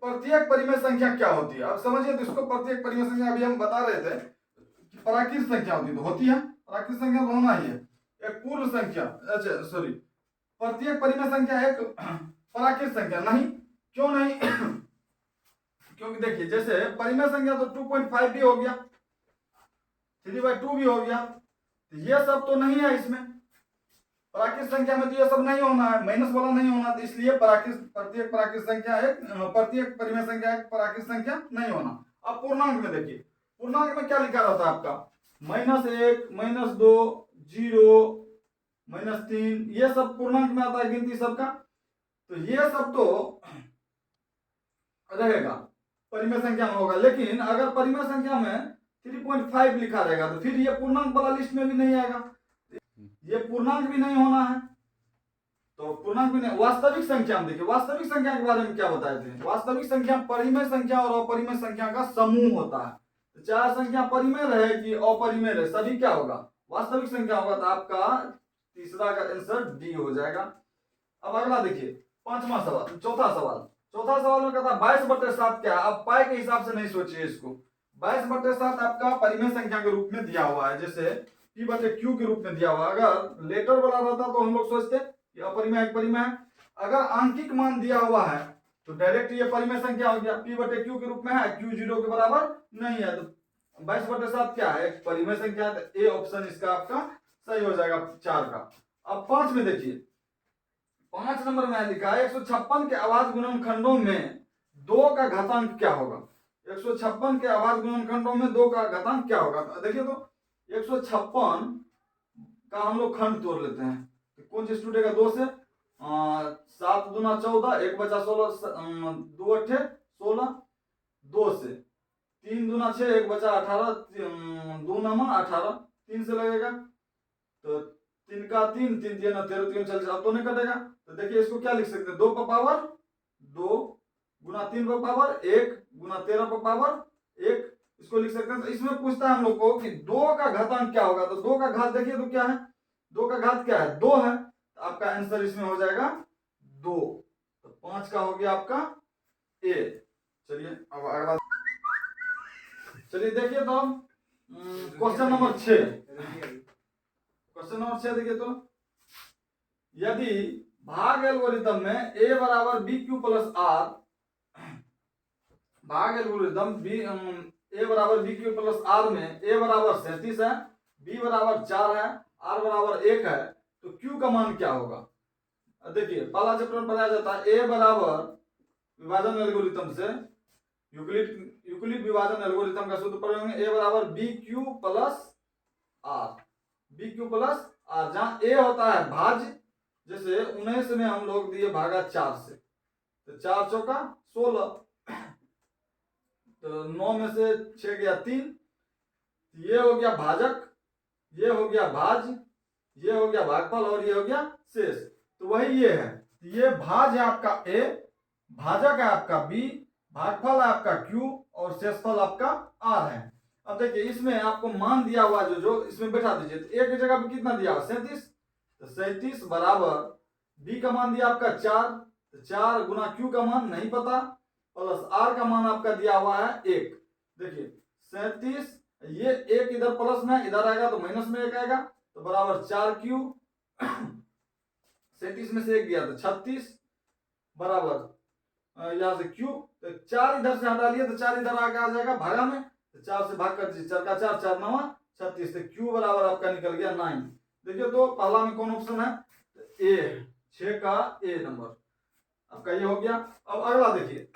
प्रत्येक परिमेय संख्या क्या होती है, अब समझिए। तो इसको प्रत्येक परिमेय संख्या अभी हम बता रहे थे कि प्राकृत संख्या होती है, तो होती है प्राकृत संख्या तो होना ही है। एक पूर्ण संख्या, अच्छा सॉरी, प्रत्येक परिमेय संख्या एक प्राकृत संख्या नहीं, क्यों नहीं? क्योंकि देखिए जैसे परिमेय संख्या तो 2.5 भी हो गया, 3/2 भी हो गया, तो ये सब तो नहीं है इसमें। प्राकृत संख्या में तो ये सब नहीं होना है, माइनस वाला नहीं होना, तो इसलिए प्रत्येक प्राकृत संख्या एक, प्रत्येक परिमेय संख्या एक प्राकृत संख्या नहीं होना। अब पूर्णांक में देखिए, पूर्णांक में क्या लिखा रहता है आपका? -1, -2, 0, -3, ये सब पूर्णांक में आता है गिनती सबका। तो ये सब तो रहेगा परिमेय संख्या में होगा, लेकिन अगर परिमेय संख्या में 3.5 लिखा रहेगा तो फिर ये पूर्णांक वाला लिस्ट में भी नहीं आएगा, ये पूर्णांक भी नहीं होना है। तो पूर्णांक भी नहीं। वास्तविक संख्या में देखिए, वास्तविक संख्या के बारे में क्या बताए थे? वास्तविक संख्या परिमेय संख्या और अपरिमेय संख्या का समूह होता है। तो चाहे संख्या परिमेय रहे कि अपरिमेय रहे, सभी क्या होगा? वास्तविक संख्या होगा। तो आपका तीसरा का आंसर डी हो जाएगा। अब अगला देखिए, पांचवा सवाल, चौथा सवाल में कहता है 22/7 क्या है? अब पाई के हिसाब से नहीं सोचिए इसको। 22/7 आपका परिमेय संख्या के रूप में दिया हुआ है, जैसे P/Q के रूप में दिया हुआ। अगर लेटर वाला रहता तो हम लोग सोचते कि अपरिमेय एक परिमेय है। अगर आंकिक मान दिया हुआ है तो डायरेक्ट ये परिमेय संख्या हो गया, P/Q के रूप में है, Q 0 के बराबर नहीं है, तो 22/7 क्या है? एक परिमेय संख्या है। तो ए ऑप्शन इसका आपका सही हो जाएगा 4 का। अब 5 में देखिए, 5 नंबर में लिखा है 156 के अभाज्य गुणनखंडों में 2 का घातांक क्या होगा? 156 के अभाज्य गुणनखंडों में 2 का घातांक क्या होगा? तो देखिए, तो 156 का हम लोग खंड तोड़ लेते हैं, तो कौन चीज टूटेगा? 2 से। 7 दूना 14, 1 बचा 16, 2 अट्ठे 16, 2 से। 3 दूना 6, 1 बचा 18, 2 नमा 18, 3 से लगेगा, तो 3 का 3, 3 दिया ना 13, 3 40, अब तो नहीं कटेगा। तो देखिए इसको क्या लिख सकते हैं? 2 पर पावर 2 गुना 3 पर पावर 1 गुना 13 पर पावर 1, इसको लिख सकते हैं। तो इसमें पूछता है हम लोग को कि 2 का घातांक क्या होगा? तो 2 का घात देखिए तो क्या है? 2 का घात क्या है? 2 है, तो आपका आंसर इसमें हो जाएगा 2। तो 5 का हो गया आपका ए। चलिए अब अगला, चलिए देखिए तो क्वेश्चन नंबर 6। क्वेश्चन नंबर 6 देखिए तो, यदि भाग एल्गोरिथम में a बराबर bq प्लस r, भाग एल्गोरिथम a बराबर bq प्लस r में a बराबर 37 है, b बराबर 4 है, r बराबर 1 है, तो q का मान क्या होगा? देखिए पहला चैप्टर में पढ़ाया जाता है a बराबर विभाजन एल्गोरिथम से, यूक्लिड विभाजन एल्गोरिथम का सूत्र पढ़े होंगे। a बराबर bq plus r, bq plus r, जहां a होता है भाज्य, जैसे 19 में हम लोग दिए भागा 4 से, तो 4 चौका 16, तो 9 में से 6 गया 3, ये हो गया भाजक, ये हो गया भाज्य, ये हो गया भागफल और ये हो गया शेष। तो वही ये है, ये भाज्य है आपका a, भाजक है आपका b, भागफल है आपका q और शेषफल आपका r है। अब देखिए इसमें आपको मान दिया हुआ जो इसमें बैठा दीजिए, तो एक जगह पे कितना दिया हुआ? 37, तो 37 बराबर b का मान दिया आपका 4, तो 4 गुना q का मान नहीं पता, प्लस r का मान आपका दिया हुआ है 1। देखिए 37, ये 1 इधर प्लस में इधर आएगा तो माइनस में 1 आएगा, तो बराबर 4q, 37 में से 1 गया तो 36 बराबर यहाँ से q, तो 4 इधर से हटा लिया तो 4 इधर आके आ जाएगा भागा में, तो 4 से भाग कर दीजिए, 4 का 4, 4 9 36, तो q बराबर आपका निकल गया 9। देखिए तो पहला में कौन ऑप्शन है? ए, 6 का ए नंबर आपका ये हो गया। अब अगला देखिए,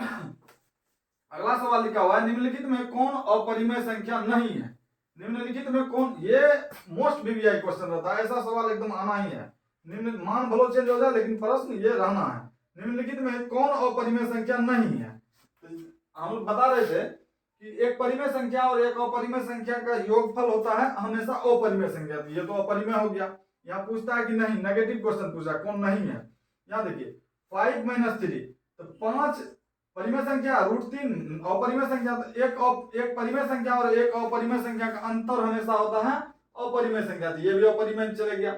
अगला सवाल लिखा हुआ है निम्नलिखित में कौन अपरिमेय संख्या नहीं है? निम्नलिखित में कौन, ये मोस्ट वीवीआई क्वेश्चन रहता है, ऐसा सवाल एकदम आना ही है। निम्न मान भलो चेंज हो जाए लेकिन प्रश्न ये रहना है, निम्नलिखित में कौन अपरिमेय संख्या नहीं है? तो हम लोग बता रहे थे कि एक परिमेय संख्या और एक अपरिमेय संख्या का योगफल होता है हमेशा अपरिमेय संख्या, ये तो अपरिमेय हो गया। यहाँ पूछता है कि नहीं, नेगेटिव क्वेश्चन पूछा कौन नहीं है। यहाँ देखिए 5 - 3, तो 5 परिमेय संख्या, √3 अपरिमेय संख्या, तो एक परिमेय संख्या और एक अपरिमेय संख्या का अंतर हमेशा होता है अपरिमेय संख्या, तो ये भी अपरिमेय चले गया।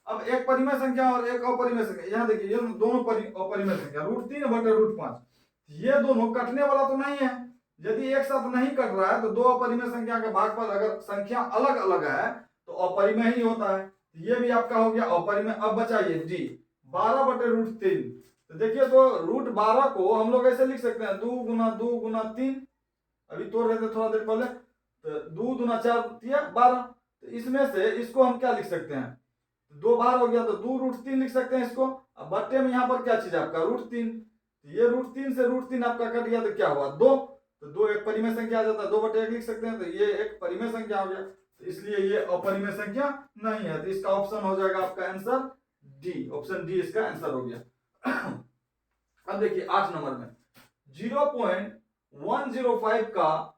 अब एक परिमेय संख्या और एक अपरिमेय संख्या, यहाँ देखिए ये दोनों अपरिमेय संख्या √3/√5, ये दोनों कटने वाला तो नहीं है। यदि एक साथ नहीं कट रहा है तो दो अपरिमेय संख्या के भागफल अगर संख्या अलग अलग है तो अपरिमेय ही होता है। ये भी आपका हो गया अपरिमेय। अब बचाइए जी 12/√3, तो देखिए तो √12 को हम लोग ऐसे लिख सकते हैं 2 गुना 2 गुना 3, अभी तोड़ रहे थे थोड़ा देर पहले, तो 2 दूना 4 तिया 12, तो इसमें से इसको हम क्या लिख सकते हैं, 2 बार हो गया तो 2√3 लिख सकते हैं इसको। अब बट्टे में यहाँ पर क्या चीज आपका √3, ये √3 से √3 आपका कट गया तो क्या हुआ 2, तो 2 एक परिमेय संख्या आ जाता है, 2/1 लिख सकते हैं, तो ये एक परिमेय संख्या हो गया, तो इसलिए ये अपरिमेय संख्या नहीं है, तो इसका ऑप्शन हो जाएगा आपका आंसर डी, ऑप्शन डी इसका आंसर हो गया। अब देखिए 8 नंबर में 0.105 का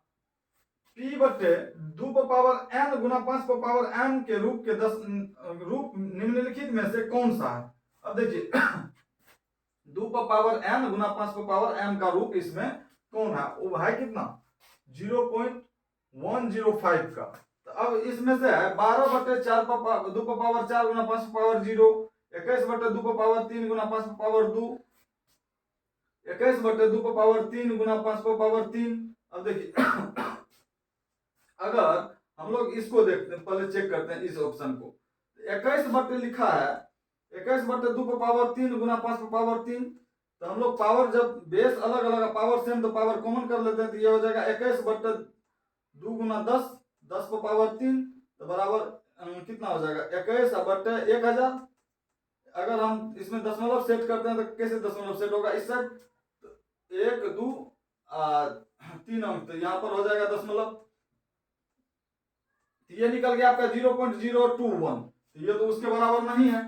p/2n गुना 5/n के रूप के 10 रूप निम्नलिखित में से कौन सा है। अब देखिए 2n गुना 5/n का रूप इसमें कौन है, वो है कितना 0.105 का। तो अब इसमें से है 12/4 2/4 गुना 5/0, 21/2/3 गुना 5/2, 21/2/3 गुना 5/3। अब देखिए अगर हम लोग इसको देखते हैं, पहले चेक करते हैं इस ऑप्शन को, 21 लिखा है, 21/2/3 गुना 5/3, तो हम लोग पावर जब बेस अलग अलग पावर सेम तो पावर कॉमन कर लेते हैं, तो ये हो जाएगा 21/2 गुना 10, 10/3, तो बराबर कितना हो जाएगा 21/1000। अगर हम इसमें दशमलव सेट करते हैं तो कैसे दशमलव सेट होगा, इस साइड 1 2 3 अंक, तो यहाँ पर हो जाएगा दशमलव, ये निकल गया आपका 0.021, तो ये तो उसके बराबर नहीं है,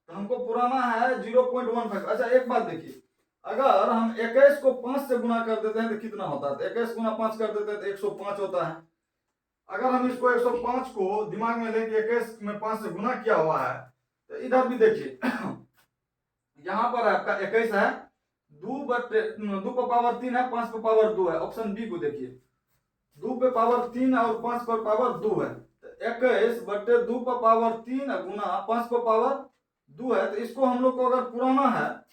तो हमको पुराना है 0.15। अच्छा एक बात देखिए, अगर हम 21 को 5 से गुना कर देते हैं तो कितना होता है, तो 21 गुना 5 कर देते हैं तो 105 होता है। अगर हम इसको 105 को दिमाग में लेके 21 में 5 से गुना किया हुआ है, तो इधर भी देखिए यहाँ पर आपका 21 है, 2/3 है, 5/2 है, ऑप्शन बी को देखिए 2/3 और 5/2 है, 21/2/3 गुना 5/2 है, तो इसको हम लोग को अगर पुराना है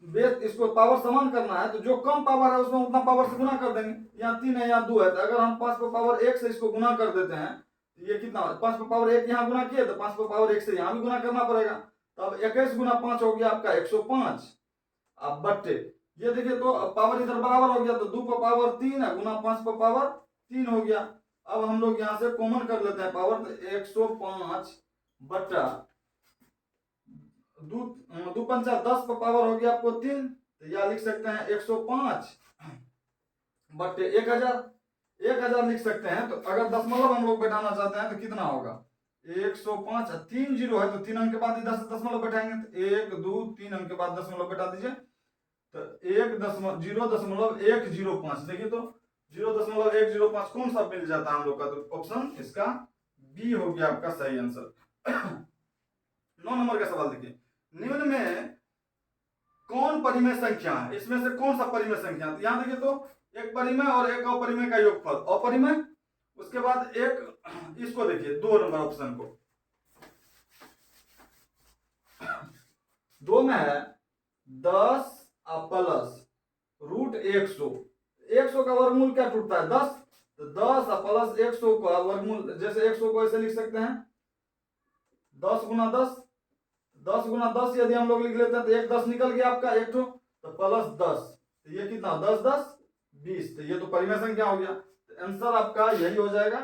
बेस, इसको पावर समान करना है तो जो कम पावर है उसमें उतना पावर से गुना कर देंगे, यहाँ 3 है यहाँ 2 है, तो अगर हम 5/1 से इसको गुना कर देते हैं तो ये कितना 5/1 यहाँ गुना किए तो 5/1 से यहाँ भी गुना करना पड़ेगा, तो अब 21 गुना 5 हो गया आपका 105। अब बट्टे ये देखिए तो पावर इधर बराबर हो गया, तो 2/3 गुना 5/3 हो गया। अब हम लोग यहाँ से कॉमन कर लेते हैं पावर, तो 105 बट्टा 2 पंचा 10 पर पावर हो गया आपको 3, तो यह लिख सकते हैं 105 बट्टे 1000 लिख सकते हैं। तो अगर दशमलव हम लोग बैठाना चाहते हैं तो कितना होगा 105, 3 जीरो है तो 3 अंक के बाद इधर से दशमलव बैठाएंगे, तो 1 2 3 अंक के बाद दशमलव बैठा दीजिए, तो 0.105 देखिए तो 0.105 कौन सा मिल जाता है हम लोग का, तो ऑप्शन इसका बी हो गया आपका सही आंसर। 9 नंबर का सवाल देखिए, निम्न में कौन परिमेय संख्या है, इसमें से कौन सा परिमेय संख्या है, तो यहाँ देखिए तो एक परिमेय और एक अपरिमेय का योगफल अपरिमेय, उसके बाद एक इसको देखिए 2 नंबर ऑप्शन को, 2 में है 10 प्लस √100 का वर्गमूल क्या टूटता है 10, तो 10 प्लस 100 का वर्गमूल, जैसे 100 को ऐसे लिख सकते हैं 10 गुना 10, 10 गुना 10 यदि हम लोग लिख लेते हैं तो 1 10 निकल गया आपका, एक तो प्लस 10, तो ये कितना 10 10 20, तो ये तो परिमेय संख्या हो गया, तो आंसर आपका यही हो जाएगा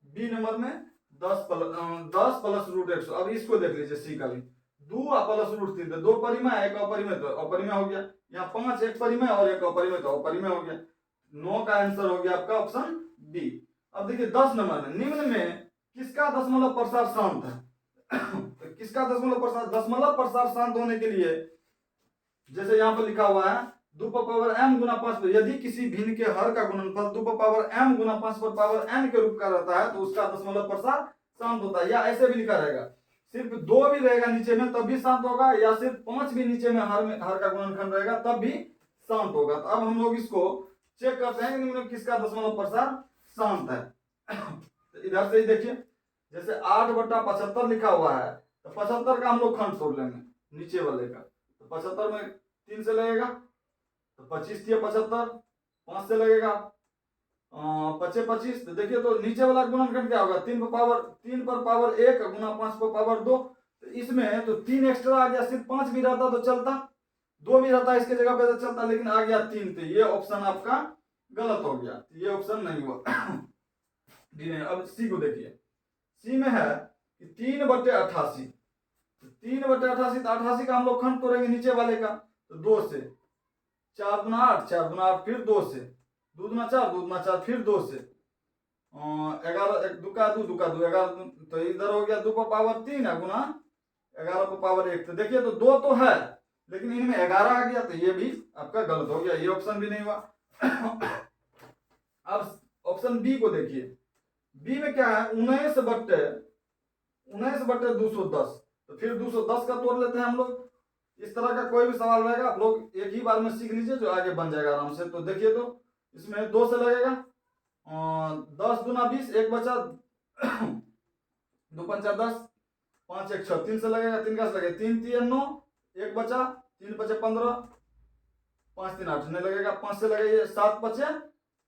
बी नंबर में 10 प्लस √100। अब इसको देख लीजिए सी का भी 2 प्लस √3, तो 2 परिमेय एक अपरिमेय, तो अपरिमेय हो गया, यहाँ 5 एक परिमेय और एक अपरिमेय, तो अपरिमेय हो गया, 9 का आंसर हो गया आपका ऑप्शन बी। अब देखिए 10 नंबर में निम्न में किसका दशमलव प्रसार शांत है, तो किसका दशमलव प्रसार शांत होने के लिए, जैसे यहाँ पर लिखा हुआ है 2m गुना 5, यदि किसी भिन्न के हर का गुणनफल 2m गुना 5n के रूप का रहता है तो उसका दशमलव प्रसार शांत होता है, या ऐसे भी लिखा रहेगा सिर्फ 2 भी रहेगा नीचे में तब भी शांत होगा, या सिर्फ 5 भी नीचे में हर का गुणनखंड रहेगा तब भी शांत होगा। तो अब हम लोग इसको चेक करते हैं कि किसका दशमलव प्रसार शांत है। तो इधर से ही देखिए, जैसे 8/75 लिखा हुआ है, तो 75 का हम लोग खंड तोड़ लेंगे नीचे वाले का। तो 75 में 3 से लगेगा तो 25 थी 75, 5 से लगेगा 25 25। तो देखिए तो नीचे वाला गुणनखंड क्या होगा, 3 पर पावर 1 गुना 5 पर पावर 2। तो इसमें तो 3 एक्स्ट्रा आ गया, सिर्फ 5 भी रहता तो चलता, 2 भी रहता इसके जगह पे तो चलता, लेकिन आ गया 3। तो ये ऑप्शन आपका गलत हो गया, ये ऑप्शन नहीं हुआ। डी नहीं। अब सी को देखिए, सी में है कि 3/88। 3/88 तो 88 का हम लोग खंड तोड़ेंगे नीचे वाले का, तो 2 से 4 गुना 8, 4 गुना 8 फिर 2 से, 2 गुना 4, 2 गुना 4 फिर 2 से 11, 1 2 का 2, 2 का 2 11। तो इधर हो गया 2 पर पावर 3 गुना 11 पर पावर 1। तो देखिए तो 2 तो है लेकिन इनमें 11 आ गया, तो ये भी आपका गलत हो गया, ये ऑप्शन भी नहीं हुआ। अब ऑप्शन बी को देखिए, बी में क्या है 19/210। तो फिर 210 का तोड़ लेते हैं हम लोग। इस तरह का कोई भी सवाल रहेगा आप लोग एक ही बार में सीख लीजिए, जो आगे बन जाएगा आराम से। तो देखिए तो इसमें 2 से लगेगा 10 दूना 20, 1 बचा 2 पंचा 10, 5 1 6, 3 से लगेगा, 3 का से लगेगा 3 3 9, 1 बचा 3 बचे 15, 5 3 8 नहीं लगेगा, 5 से लगेगा 7 बचे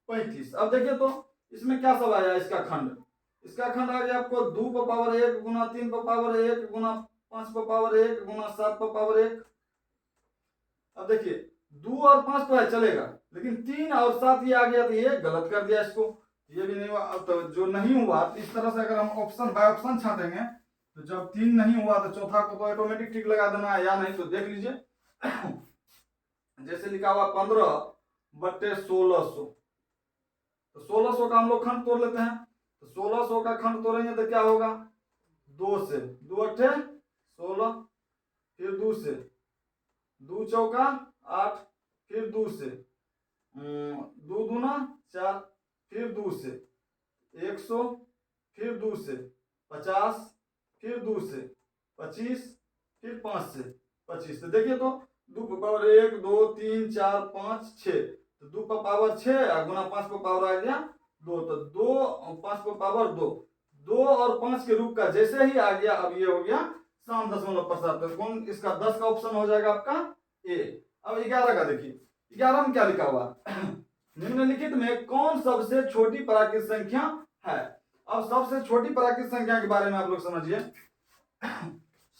35। अब देखिए तो इसमें क्या सब आया, इसका खंड आ गया आपको 2 पर पावर 1 गुना 3 पर पावर 1 गुना 5 पर पावर 1 गुना 7 पर पावर 1। अब देखिए 2 और 5 तो है चलेगा, लेकिन 3 और 7 ये आ गया तो ये गलत कर दिया इसको, ये भी नहीं हुआ। अब तो जो नहीं हुआ तो इस तरह से अगर हम ऑप्शन बाय ऑप्शन छाटेंगे तो जब 3 नहीं हुआ तो चौथा को तो ऑटोमेटिक टिक लगा देना है, या नहीं तो देख लीजिए। जैसे लिखा हुआ 15/1600, तो 1600 का हम लोग खंड तोड़ लेते हैं। तो 1600 का खंड तोड़ेंगे तो क्या होगा, 2 से 2 अट्ठे 16, फिर 2 से 2 चौका 8, फिर 2 से 2 दूना 4, फिर 2 से 100, फिर 2 से 50, फिर 2 से 25, फिर 5 से 25। तो देखिए तो 2 पर पावर 1 2 3 4 5 6, तो 2 पर पावर 6 गुना 5 पर पावर आ गया 2, तो 2 और 5 पर पावर 2, 2 और 5 के रूप का जैसे ही आ गया, अब ये हो गया 7.5%। तो कौन इसका 10 का ऑप्शन हो जाएगा आपका ए। अब 11 का देखिए, 11 में क्या लिखा हुआ निम्नलिखित में कौन सबसे छोटी प्राकृतिक संख्या है। अब सबसे छोटी प्राकृतिक संख्या के बारे में आप लोग समझिए।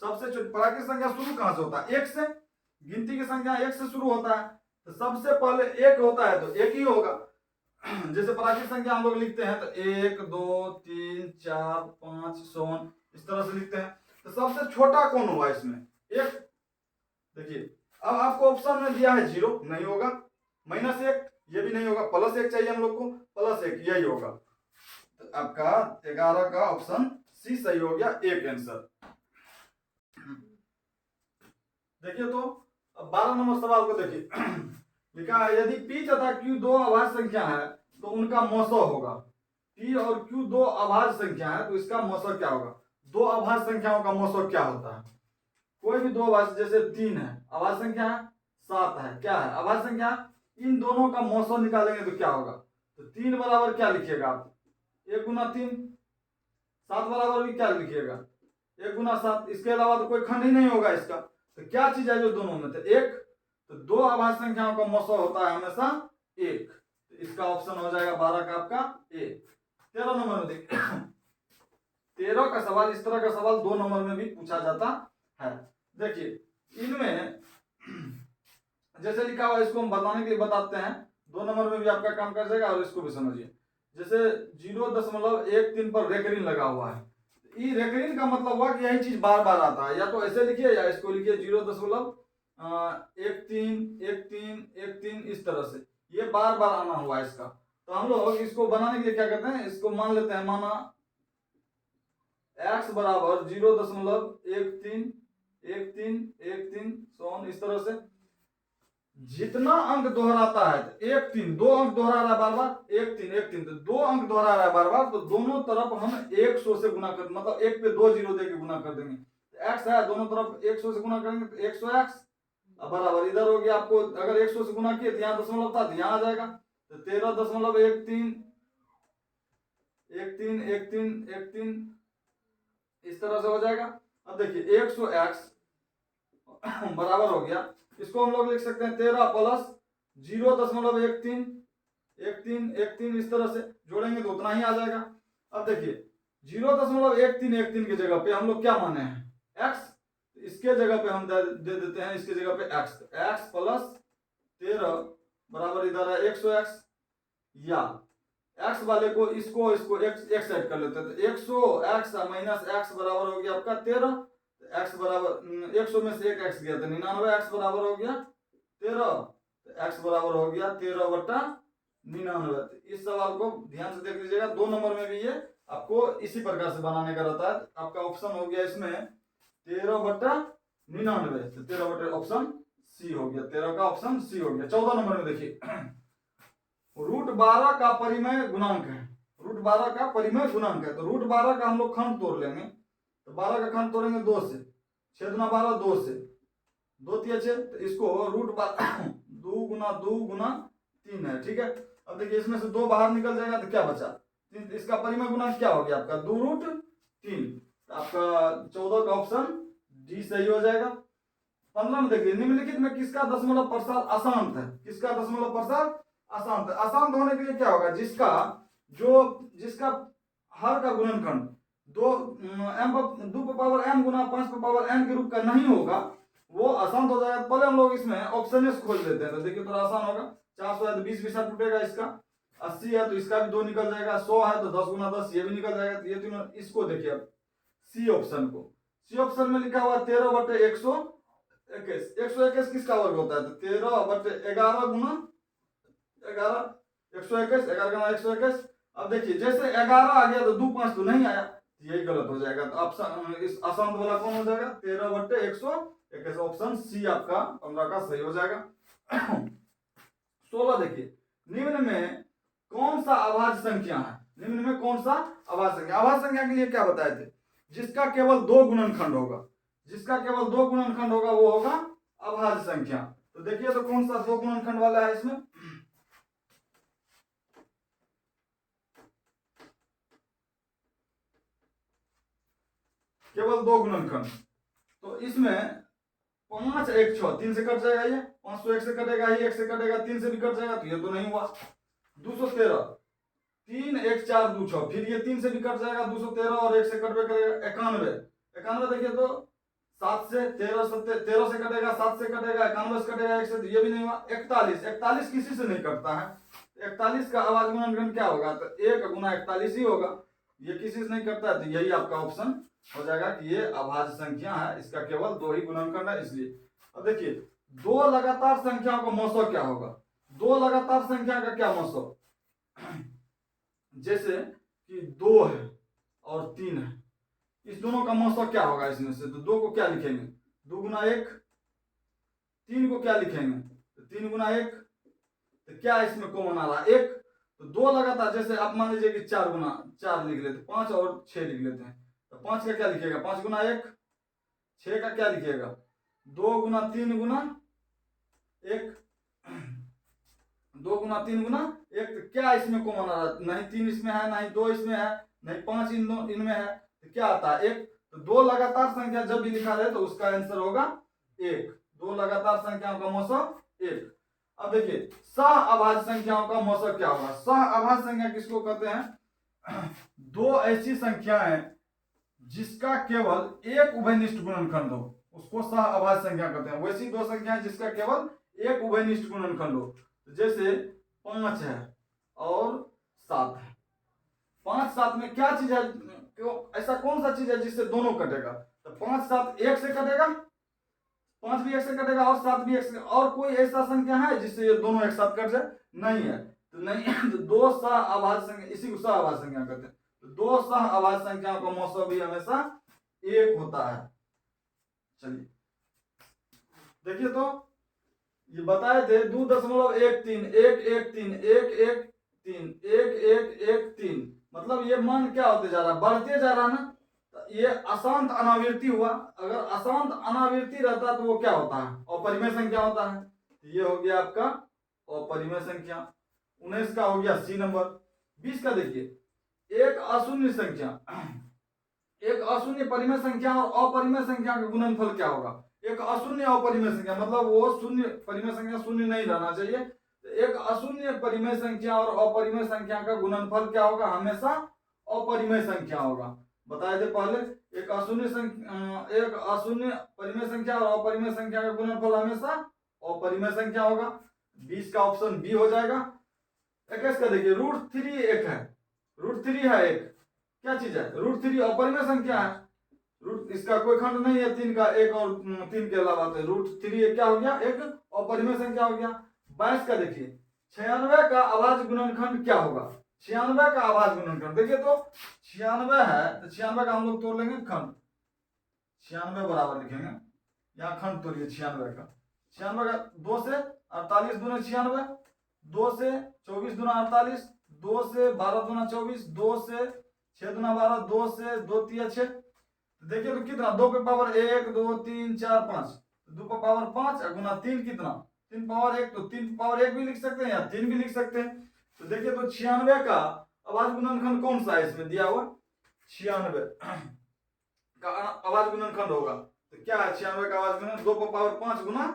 सबसे छोटी प्राकृतिक संख्या शुरू कहां से होता है, 1 से। गिनती की संख्या 1 से शुरू होता है, तो सबसे पहले 1 होता है तो 1 ही होगा। जैसे प्राकृतिक संख्या हम लोग लिखते हैं तो 1 2 3 4 5 सोन इस तरह से लिखते हैं। तो सबसे छोटा कौन हुआ इसमें, 1। देखिए अब आपको ऑप्शन में दिया है 0, नहीं होगा, -1 ये भी नहीं होगा, +1 चाहिए हम लोग को, +1 यही होगा। तो आपका 11 का ऑप्शन सी सही हो गया, एक आंसर। देखिए तो अब 12 नंबर सवाल को देखिए। लिखा है यदि P तथा Q दो अभाज्य संख्या है तो उनका मौसो होगा। P और Q दो अभाज्य संख्या है तो इसका मौसो क्या होगा। दो अभाज्य संख्याओं का मौसो क्या होता है, कोई भी दो अभाज्य, जैसे 3 है अभाज्य संख्या है, 7 है क्या है अभाज्य संख्या, इन दोनों का मौसो निकालेंगे तो क्या होगा। तो 3 बराबर क्या लिखिएगा आप, 1 गुना 3, 7 बराबर भी क्या लिखिएगा 1 गुना 7। इसके अलावा तो कोई खंड ही नहीं होगा इसका। तो क्या चीज है जो दोनों में, तो 1, तो दो अभाज्य संख्याओं का मौसो होता है हमेशा 1। तो इसका ऑप्शन हो जाएगा 12 का आपका ए। 13 नंबर में देखिए, 13 का सवाल, इस तरह का सवाल 2 नंबर में भी पूछा जाता है। देखिए इनमें जैसे लिखा हुआ, इसको हम बताने के लिए बताते हैं, 2 नंबर में भी आपका काम कर जाएगा। और इसको भी समझिए, जैसे 0.13 पर रेकरिंग लगा हुआ है, ये रेकरिंग का मतलब हुआ कि यही चीज बार बार आता है, या तो ऐसे लिखिए या इसको लिखिए 0.13 इस तरह से, ये बार बार आना हुआ है इसका। तो हम लोग इसको बनाने के लिए क्या करते हैं, इसको मान लेते हैं, माना x बराबर 0.13 सोन इस तरह से। जितना अंक दोहराता है, 1 3 2 अंक दोहरा रहा है बार बार, 1 3 तो 2 अंक दोहरा रहा है बार बार, तो दोनों तरफ हम 100 से गुना कर, मतलब 1 पे 2 जीरो देके गुना कर देंगे। तो x है, दोनों तरफ 100 से गुना करेंगे तो 100x बराबर, इधर हो गया आपको, अगर 100 से गुना किए तो यहाँ दशमलव था तो यहाँ आ जाएगा, तो 13.13 इस तरह से हो जाएगा। अब देखिए 100x बराबर हो गया, इसको हम लोग लिख सकते हैं 13 प्लस 0.13, 13 इस तरह से जोड़ेंगे तो उतना ही आ जाएगा। अब देखिए 0.1313 की जगह पे हम लोग क्या माने हैं x, इसके जगह पे हम दे देते हैं इसके जगह पे x, x प्लस 13 बराबर इधर है 100x, या x वाले को इसको x ऐड कर लेते हैं तो 100x माइनस x बराबर हो गया आपका 13, x बराबर 100 में से एक x गया तो 99, x बराबर हो गया 13, तो x बराबर हो गया 13/99। इस सवाल को ध्यान से देख लीजिएगा, 2 नंबर में भी ये आपको इसी प्रकार से बनाने का रहता है। आपका ऑप्शन हो गया इसमें 13/99, तो 13 ऑप्शन सी हो गया, 13 का ऑप्शन सी हो गया। 14 नंबर में देखिए √12 का परिमेय गुणांक है, √12 का परिमेय गुणांक है, तो √12 का हम लोग खंड तोड़ लेंगे, तो 12 का खंड तोड़ेंगे 2 से, 6 × 12 2 से, 2 × 6, तो इसको √12 2 × 2 × 3 है, ठीक है। अब देखिए इसमें से 2 बाहर निकल जाएगा तो क्या बचा, इसका परिमेय गुणांक क्या हो गया आपका 2√3, तो आपका 14 का ऑप्शन डी सही हो जाएगा। 15 में देखिए निम्नलिखित में किसका दशमलव प्रसार अशांत है, किसका दशमलव प्रसार अशांत है। अशांत होने के लिए क्या होगा, जिसका हर का गुणनखंड 2m गुना 5n के रूप का नहीं होगा वो अशांत हो जाएगा। पहले हम लोग इसमें ऑप्शन एस खोज लेते हैं, तो देखिए थोड़ा आसान होगा। 400 है तो 20 20 टूटेगा इसका, 80 है तो इसका भी 2 निकल जाएगा, 100 है तो 10 × 10 ये भी निकल जाएगा। तो ये तीनों, इसको देखिए अब सी ऑप्शन को, सी ऑप्शन में लिखा हुआ 13/121, 121 किसका वर्ग होता है, तो 13/11 गुना 11, 121, 11 × 121। अब देखिए जैसे 11 आ गया तो 2 5 तो नहीं आया, यही गलत हो जाएगा, तो ऑप्शन इस अशांत वाला कौन हो जाएगा 13/121, ऑप्शन सी आपका 15 का सही हो जाएगा। 16 देखिए निम्न में कौन सा अभाज्य संख्या है, निम्न में कौन सा अभाज्य संख्या, अभाज्य संख्या के लिए क्या बताए थे, जिसका केवल 2 गुणनखंड होगा, जिसका केवल 2 गुणनखंड होगा वो होगा अभाज्य संख्या। तो देखिए तो कौन सा 2 गुणनखंड वाला है इसमें, केवल 2 गुणनखंड, तो इसमें 5 1 6 3 से कट जाएगा, ये 501 से कटेगा, ही 1 से कटेगा, 3 से भी कट जाएगा, तो ये तो नहीं हुआ। 213 3 1 4 2 6, फिर ये 3 से भी कट जाएगा 213 और 1 से कटवे करेगा 91, 91 देखिए तो 7 से 13 से कटेगा, 7 से कटेगा, 91 से कटेगा, 1 से, तो ये भी नहीं हुआ। 41 किसी से नहीं कटता है, 41 का अभाज्य गुणनखंड क्या होगा, तो 1 × 41 ही होगा, ये किसी से नहीं करता है, तो यही आपका ऑप्शन हो जाएगा कि ये अभाज्य संख्या है, इसका केवल 2 ही गुणनखंड है इसलिए। अब देखिए 2 लगातार संख्याओं का मौसो क्या होगा, 2 लगातार संख्या का क्या मौसो, जैसे कि 2 है और 3 है, इस दोनों का मौसो क्या होगा इसमें से, तो 2 को क्या लिखेंगे 2 × 1, 3 को क्या लिखेंगे तो 3 × 1, तो क्या इसमें कॉमन आ रहा है 1, तो 2 लगातार, जैसे आप मान लीजिए कि 4 × 4 लिख लेते, 5 और 6 लिख लेते हैं, तो 5 का क्या लिखिएगा 5 × 1, 6 का क्या लिखिएगा 2 × 3 × 1, 2 × 3 × 1, तो क्या इसमें कॉमन आ रहा है, नहीं 3 इसमें है, नहीं 2 इसमें है, नहीं 5 इनमें है, तो क्या आता है 1, तो 2 लगातार संख्या जब भी लिखा जाए तो उसका आंसर होगा 1, 2 लगातार संख्याओं का मौसम 1। अब देखिए सह अभाज्य संख्याओं का मौसम क्या होगा, सह अभाज्य संख्या किसको कहते हैं, 2 ऐसी संख्याएं जिसका केवल एक उभयनिष्ठ गुणनखंड हो उसको सह अभाज्य संख्या कहते हैं। वैसी 2 संख्याएं जिसका केवल एक उभयनिष्ठ गुणनखंड हो, तो जैसे 5 है और 7 है, 5 7 में क्या चीज है, ऐसा कौन सा चीज है जिससे दोनों कटेगा, तो 5 7 1 से कटेगा, 5 भी 1 से कटेगा और 7 भी 1 से, और कोई ऐसा संख्या है जिससे ये दोनों एक साथ कट जाए, नहीं है, तो नहीं तो 2 सह अभाज्य संख्या, इसी को सह अभाज्य संख्या कहते हैं। तो 2 सह अभाज्य संख्याओं का मौसम भी हमेशा 1 होता है। चलिए देखिए तो ये बताए थे 2.13 1 1 3 1 1 3 1 1 1 3, मतलब ये मान क्या होते जा रहा है, बढ़ते जा रहा है ना, तो ये अशांत अनावृत्ति हुआ। अगर अशांत अनावृत्ति रहता तो वो क्या होता है, अपरिमेय संख्या होता है, तो ये हो गया आपका अपरिमेय संख्या। 19 का हो गया सी नंबर। 20 का देखिए एक अशून्य संख्या, एक अशून्य परिमेय संख्या और अपरिमेय संख्या का गुणनफल क्या होगा। एक अशून्य अपरिमेय संख्या मतलब वो शून्य परिमेय संख्या शून्य नहीं रहना चाहिए। तो एक अशून्य परिमेय संख्या और अपरिमेय संख्या का गुणनफल क्या होगा, हमेशा अपरिमेय संख्या होगा। बताए थे पहले, एक अशून्य परिमेय संख्या और अपरिमेय संख्या का गुणनफल हमेशा अपरिमेय संख्या होगा। 20 का ऑप्शन बी हो जाएगा। 21 का देखिए, √3 एक है, √3 है एक, क्या चीज है, √3 अपरिमेय संख्या है। रूट इसका कोई खंड नहीं है 3 का, एक और 3 के अलावा, तो √3 क्या हो गया, एक अपरिमेय संख्या हो गया। 22 का देखिए, 96 का अभाज्य गुणनखंड क्या होगा। 96 का अभाज्य गुणनखंड देखिए, तो 96 है तो 96 का हम लोग तोड़ लेंगे खंड, 96 बराबर लिखेंगे, यहाँ खंड तोड़िए 96 का। 96 का 2 से 48 दूना 96, 2 से 24 दूना 48, 2 से 12 दूना 24, 2 से 6 दूना 12, 2 से 2 तिया 6। देखिए तो कितना, 2 पे पावर 1 2 3 4 5, 2 पे पावर 5 गुना 3 कितना, 3 पावर 1, तो 3 पावर 1 भी लिख सकते हैं या 3 भी लिख सकते हैं। तो देखिए तो 96 का अभाज्य गुणनखंड कौन सा है, इसमें दिया हुआ 96 का अभाज्य गुणनखंड होगा। तो क्या है 96 का अभाज्य गुणनखंड, 2 पे पावर 5 गुना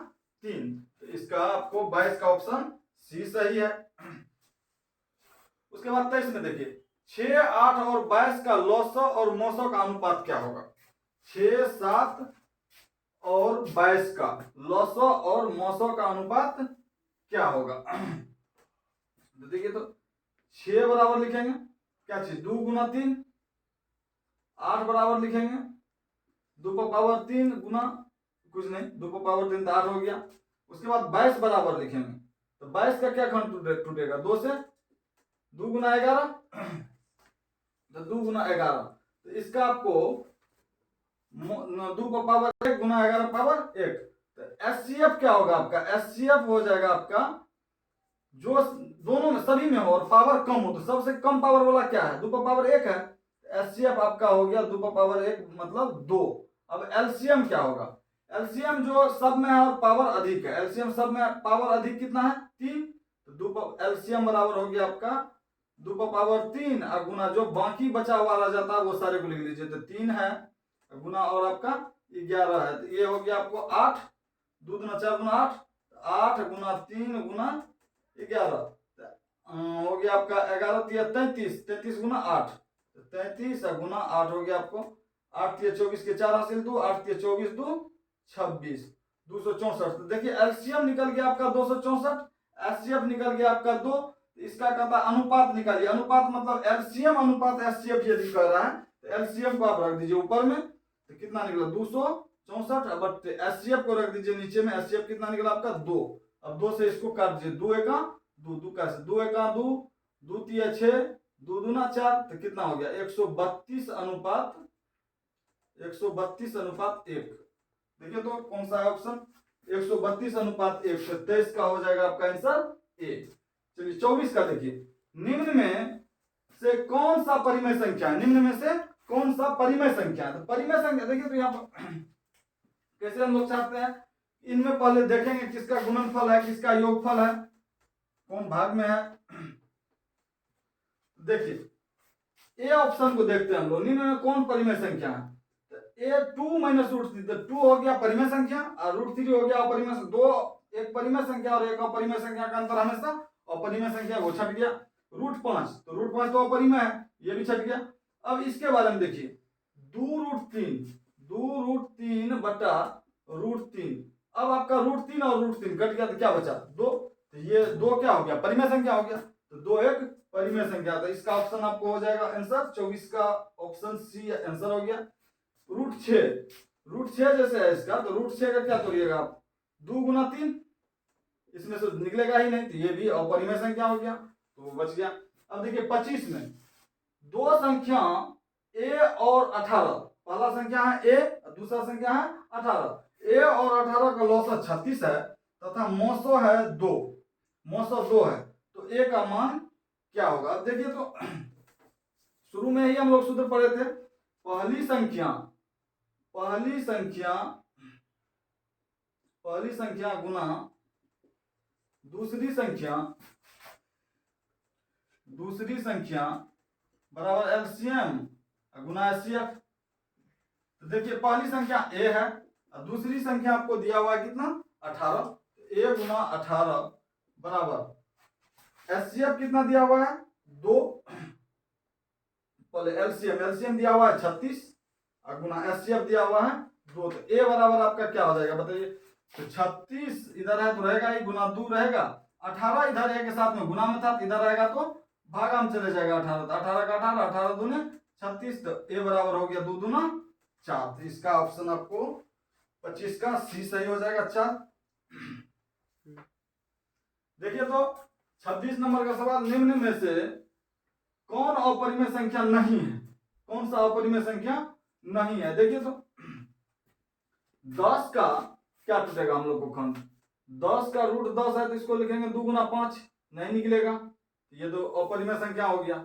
3, तो इसका आपको 22 का ऑप्शन सी सही है। उसके बाद 23 में देखिए, 6 8 और 22 का लॉसो और मोसो का अनुपात क्या होगा। 6 7 और 22 का लॉसो और मोसो का अनुपात क्या होगा। तो देखिए तो 6 बराबर लिखेंगे क्या चीज, 2 गुना 3, 8 बराबर लिखेंगे 2 पर पावर 3 गुना कुछ नहीं, 2 पर पावर 3 तो 8 हो गया। उसके बाद 22 बराबर लिखेंगे, तो 22 का क्या खंड टूटेगा, 2 से 2 गुना 11, तो 2 गुना 11, तो इसका आपको 2 का पावर 1 गुना 11 पावर 1, तो एचसीएफ क्या होगा आपका, एचसीएफ हो जाएगा आपका जो दोनों में सभी में हो और पावर कम हो, तो सबसे कम पावर वाला क्या है, 2 का पावर 1 है, एचसीएफ आपका हो गया 2 का पावर 1 मतलब 2। अब एलसीएम क्या होगा, एलसीएम जो सब में है और पावर अधिक है, एलसीएम सब में पावर अधिक कितना है 3, तो 2 एलसीएम बराबर हो गया आपका 2 का पावर 3 और गुना जो बाकी बचा हुआ रह जाता है वो सारे को लिख लीजिए, तो 3 है गुना और आपका 11 है, तो ये हो गया आपको 8, 2 गुना 4 गुना 8, 8 गुना 3 गुना 11 हो गया आपका 11 तिया 33, 33 गुना 8, 33 गुना 8 हो गया आपको 8 तिया 24 के 4 हासिल 2, 8 तिया 24 2 26, 264। तो देखिए एलसीएम निकल गया आपका 264, एचसीएफ निकल गया आपका 2, इसका कहता अनुपात निकालिए, अनुपात मतलब एलसीएम अनुपात एचसीएफ यदि कर रहा है तो एलसीएम को आप रख दीजिए ऊपर में, तो कितना निकला 264, बट एचसीएफ को रख दीजिए नीचे में, एचसीएफ कितना निकला आपका 2। अब 2 से इसको काट दीजिए, 2 एका 2, 2 कैसे 2 एका 2, 2 तिया 6, 2 दूना 4, तो कितना हो गया 132 अनुपात 1। देखिए तो कौन सा है ऑप्शन 132 अनुपात 1, तो 23 का हो जाएगा आपका आंसर ए। चलिए 24 का देखिए, निम्न में से कौन सा परिमेय संख्या है, निम्न में से कौन सा परिमेय संख्या है, तो परिमेय संख्या देखिए तो यहाँ पर कैसे हम लोग चाहते हैं, इनमें पहले देखेंगे किसका गुणनफल है किसका योगफल है, कौन भाग में है। देखिए ए ऑप्शन को देखते हैं हम लोग, निम्न में कौन परिमेय संख्या है, ए 2 माइनस √3, तो 2 हो गया परिमेय संख्या और √3 हो गया अपरिमेय, दो एक परिमेय संख्या और एक अपरिमेय संख्या का अंतर हमेशा अपरिमेय संख्या वो छट गया। √5, तो √5 तो अपरिमेय है, ये भी छट गया। अब इसके बारे में देखिए 2√3 बटा √3, अब आपका √3 और √3 कट गया तो क्या बचा 2, तो ये 2 क्या हो गया परिमेय संख्या हो गया, तो 2 एक परिमेय संख्या, तो इसका ऑप्शन आपको हो जाएगा आंसर 24 का ऑप्शन सी आंसर हो गया। √6 जैसे है इसका, तो √6 का क्या तोड़िएगा आप 2 गुना 3, इसमें से निकलेगा ही नहीं, तो ये भी अपरिमेय संख्या हो गया, तो वो बच गया। अब देखिए 25 में दो संख्या a और 18, पहला संख्या है a दूसरा संख्या है 18, a और 18 का लौसा 36 है तथा मौसो है 2, मौसो 2 है, तो a का मान क्या होगा। अब देखिए तो शुरू में ही हम लोग सूत्र पढ़े थे, पहली संख्या गुना दूसरी संख्या बराबर एलसीएम गुना एचसीएफ, तो देखिए पहली संख्या a है और दूसरी संख्या आपको दिया हुआ है कितना 18। a गुना 18 बराबर एचसीएफ कितना दिया हुआ है 2, पहले एलसीएम दिया हुआ है 36 और गुना एचसीएफ दिया हुआ है 2। तो a बराबर आपका क्या हो जाएगा बताइए। तो 36 इधर है तो रहेगा ही, गुना 2 रहेगा, 18 इधर है के साथ में गुना में था तो इधर रहेगा तो भागा में चले जाएगा 18। तो 18 का 18, 18 दूने 36, तो a बराबर हो गया 2 दूना 4। तो इसका ऑप्शन आपको 25 का सी सही हो जाएगा 4। देखिए तो 26 नंबर का सवाल, निम्न में से कौन अपरिमेय संख्या नहीं है, कौन सा अपरिमेय संख्या नहीं है। देखिए तो 10 का क्या टूटेगा हम लोग को खंड, 10 का रूट 10 है तो इसको लिखेंगे 2 गुना 5, नहीं निकलेगा, ये तो अपरिमेय संख्या हो गया,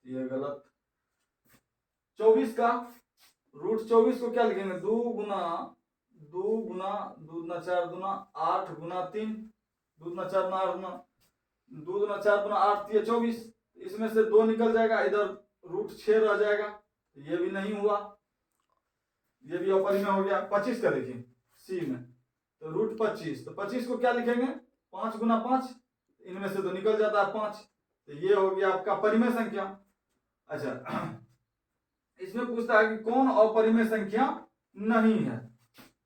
ये गलत। 24 का रूट 24 को क्या लिखेंगे 2 गुना 2 गुना 2 गुना 4 गुना 8 गुना 3, 2 गुना 4 गुना 8 गुना 2 गुना 4 गुना 8 ये 24, इसमें से 2 निकल जाएगा, इधर रूट 6 रह जाएगा, ये भी नहीं हुआ, ये भी अपरिमेय हो गया। 25 का देखिए सी में तो रूट 25, तो 25 को क्या लिखेंगे 5 गुना 5, इनमें से तो निकल जाता है 5, तो ये हो गया आपका परिमेय संख्या। अच्छा इसमें पूछता है कि कौन अपरिमेय संख्या नहीं है,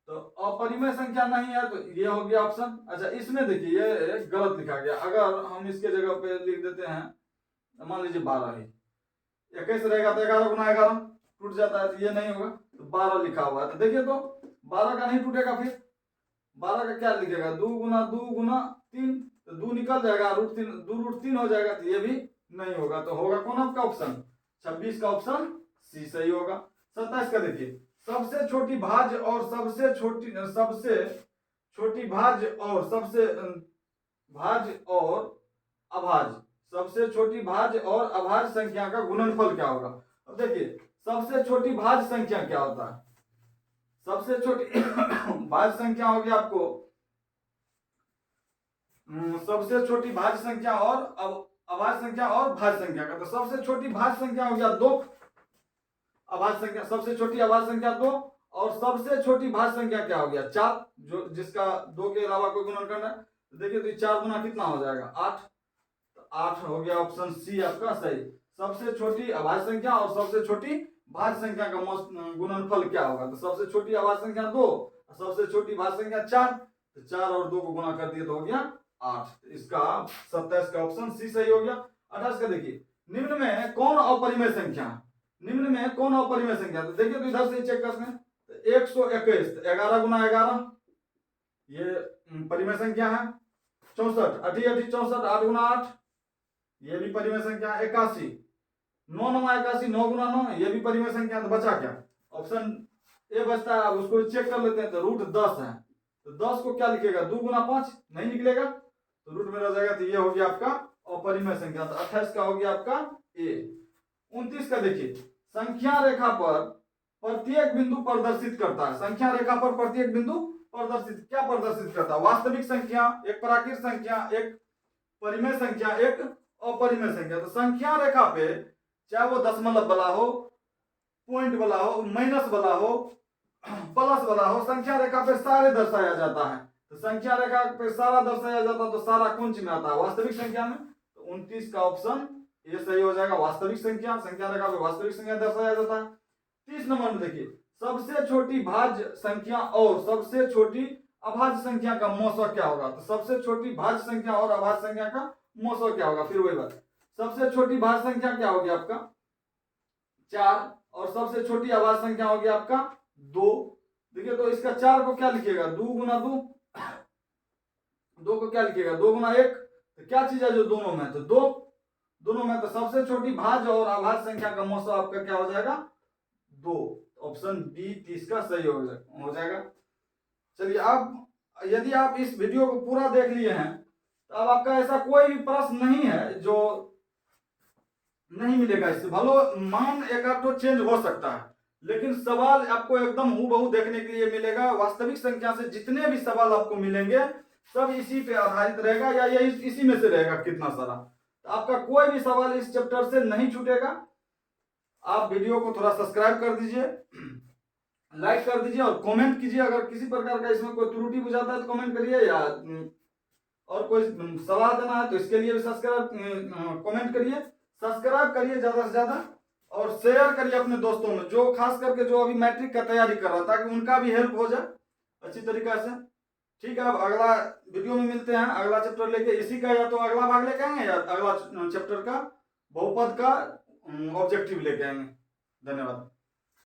तो अपरिमेय संख्या नहीं है तो ये हो गया ऑप्शन। अच्छा इसमें देखिए ये गलत लिखा गया, अगर हम इसके जगह पे लिख देते हैं मान लीजिए 12 ही, 21 रहेगा तो 11 गुना 11 टूट जाता है, तो ये नहीं होगा, तो 12 लिखा हुआ है। तो देखिए तो 12 का नहीं टूटेगा, फिर 12 का क्या लिखेगा 2 गुना 3, तो 2 निकल जाएगा, रूट 3 2 रूट 3 हो जाएगा, तो ये भी नहीं होगा। तो होगा कौन आपका ऑप्शन 26 का ऑप्शन सी सही होगा। 27 का देखिए, सबसे छोटी भाज्य और सबसे छोटी भाज्य और सबसे भाज्य और अभाज्य, सबसे छोटी भाज्य और अभाज्य संख्या का गुणनफल क्या होगा। अब देखिए सबसे छोटी भाज्य संख्या क्या होता है, सबसे छोटी भाज्य संख्या होगी आपको सबसे छोटी भाज्य संख्या और अभाज्य संख्या और भाज्य संख्या का, तो सबसे छोटी भाज्य संख्या हो गया 2, अभाज्य संख्या सबसे छोटी अभाज्य संख्या 2 और सबसे छोटी भाज्य संख्या क्या हो गया 4, जो जिसका 2 के अलावा कोई गुणन करना है। तो देखिए तो 4 गुना कितना हो जाएगा 8, तो 8 हो गया ऑप्शन सी आपका सही। सबसे छोटी अभाज्य संख्या और सबसे छोटी भाज्य संख्या का गुणनफल क्या होगा, तो सबसे छोटी अभाज्य संख्या 2 और सबसे छोटी भाज्य संख्या 4, तो 4 और 2 को गुणा कर दिए तो हो गया 8, तो इसका 27 का ऑप्शन सी सही हो गया। 28 का देखिए, निम्न में कौन अपरिमेय संख्या है, निम्न में कौन अपरिमेय संख्या, तो देखिए तो इधर से चेक करते हैं, तो 121 तो 11 गुना 11 ये परिमेय संख्या है। 64 8 64 8 गुना 8 ये भी परिमेय संख्या है। 81 9 9 81 9 गुना 9 ये भी परिमेय संख्या, तो बचा क्या ऑप्शन ए बचता है। अब उसको चेक कर लेते हैं, तो रूट 10 है, तो 10 को क्या लिखेगा 2 गुना 5 नहीं निकलेगा, तो रूट में रह जाएगा, तो ये हो गया आपका अपरिमेय संख्या। तो 28 का हो गया आपका ए। 29 का देखिए, संख्या रेखा पर प्रत्येक बिंदु प्रदर्शित करता है, संख्या रेखा पर प्रत्येक बिंदु प्रदर्शित क्या प्रदर्शित करता है, वास्तविक संख्या, एक प्राकृत संख्या, एक परिमेय संख्या, एक अपरिमेय संख्या। तो संख्या रेखा पे चाहे वो दशमलव वाला हो, पॉइंट वाला हो, माइनस वाला हो, प्लस वाला हो, संख्या रेखा पे सारे दर्शाया जाता है। तो संख्या रेखा पे सारा दर्शाया जाता है, तो सारा कौन सी में आता है वास्तविक संख्या में, तो 29 का ऑप्शन ये सही हो जाएगा, वास्तविक संख्या, संख्या रेखा पे वास्तविक संख्या दर्शाया जाता है। 30 नंबर में देखिए, सबसे छोटी भाज्य संख्या और सबसे छोटी अभाज्य संख्या का मौसा क्या होगा, तो सबसे छोटी भाज्य संख्या और अभाज्य संख्या का मौसा क्या होगा, फिर वही बात, सबसे छोटी भाज्य संख्या क्या होगी आपका 4 और सबसे छोटी अभाज्य संख्या होगी आपका 2। देखिए तो इसका 4 को क्या लिखिएगा 2 गुना 2, 2 को क्या लिखिएगा 2 गुना 1, तो क्या चीज है जो दोनों में, तो 2 दोनों में, तो सबसे छोटी भाज्य और अभाज्य संख्या का मौसा आपका क्या हो जाएगा 2, ऑप्शन बी 30 का सही हो जाएगा। चलिए अब यदि आप इस वीडियो को पूरा देख लिए हैं तो अब आपका ऐसा कोई भी प्रश्न नहीं है जो नहीं मिलेगा, इससे भलो मान एक आध तो चेंज हो सकता है, लेकिन सवाल आपको एकदम हूबहू देखने के लिए मिलेगा। वास्तविक संख्या से जितने भी सवाल आपको मिलेंगे सब इसी पे आधारित रहेगा, या ये इसी में से रहेगा कितना सारा, तो आपका कोई भी सवाल इस चैप्टर से नहीं छूटेगा। आप वीडियो को थोड़ा सब्सक्राइब कर दीजिए लाइक कर दीजिए और कमेंट कीजिए। अगर किसी प्रकार का इसमें कोई त्रुटि बुझाता है तो कमेंट करिए, या और कोई सलाह देना है तो इसके लिए भी सब्सक्राइब कमेंट करिए, सब्सक्राइब करिए ज़्यादा से ज़्यादा, और शेयर करिए अपने दोस्तों में, जो खास करके जो अभी मैट्रिक का तैयारी कर रहा है, ताकि उनका भी हेल्प हो जाए अच्छी तरीका से। ठीक है, अब अगला वीडियो में मिलते हैं अगला चैप्टर लेके। इसी का या तो अगला भाग लेके आएंगे या अगला चैप्टर का बहुपद का ऑब्जेक्टिव लेके आएंगे। धन्यवाद।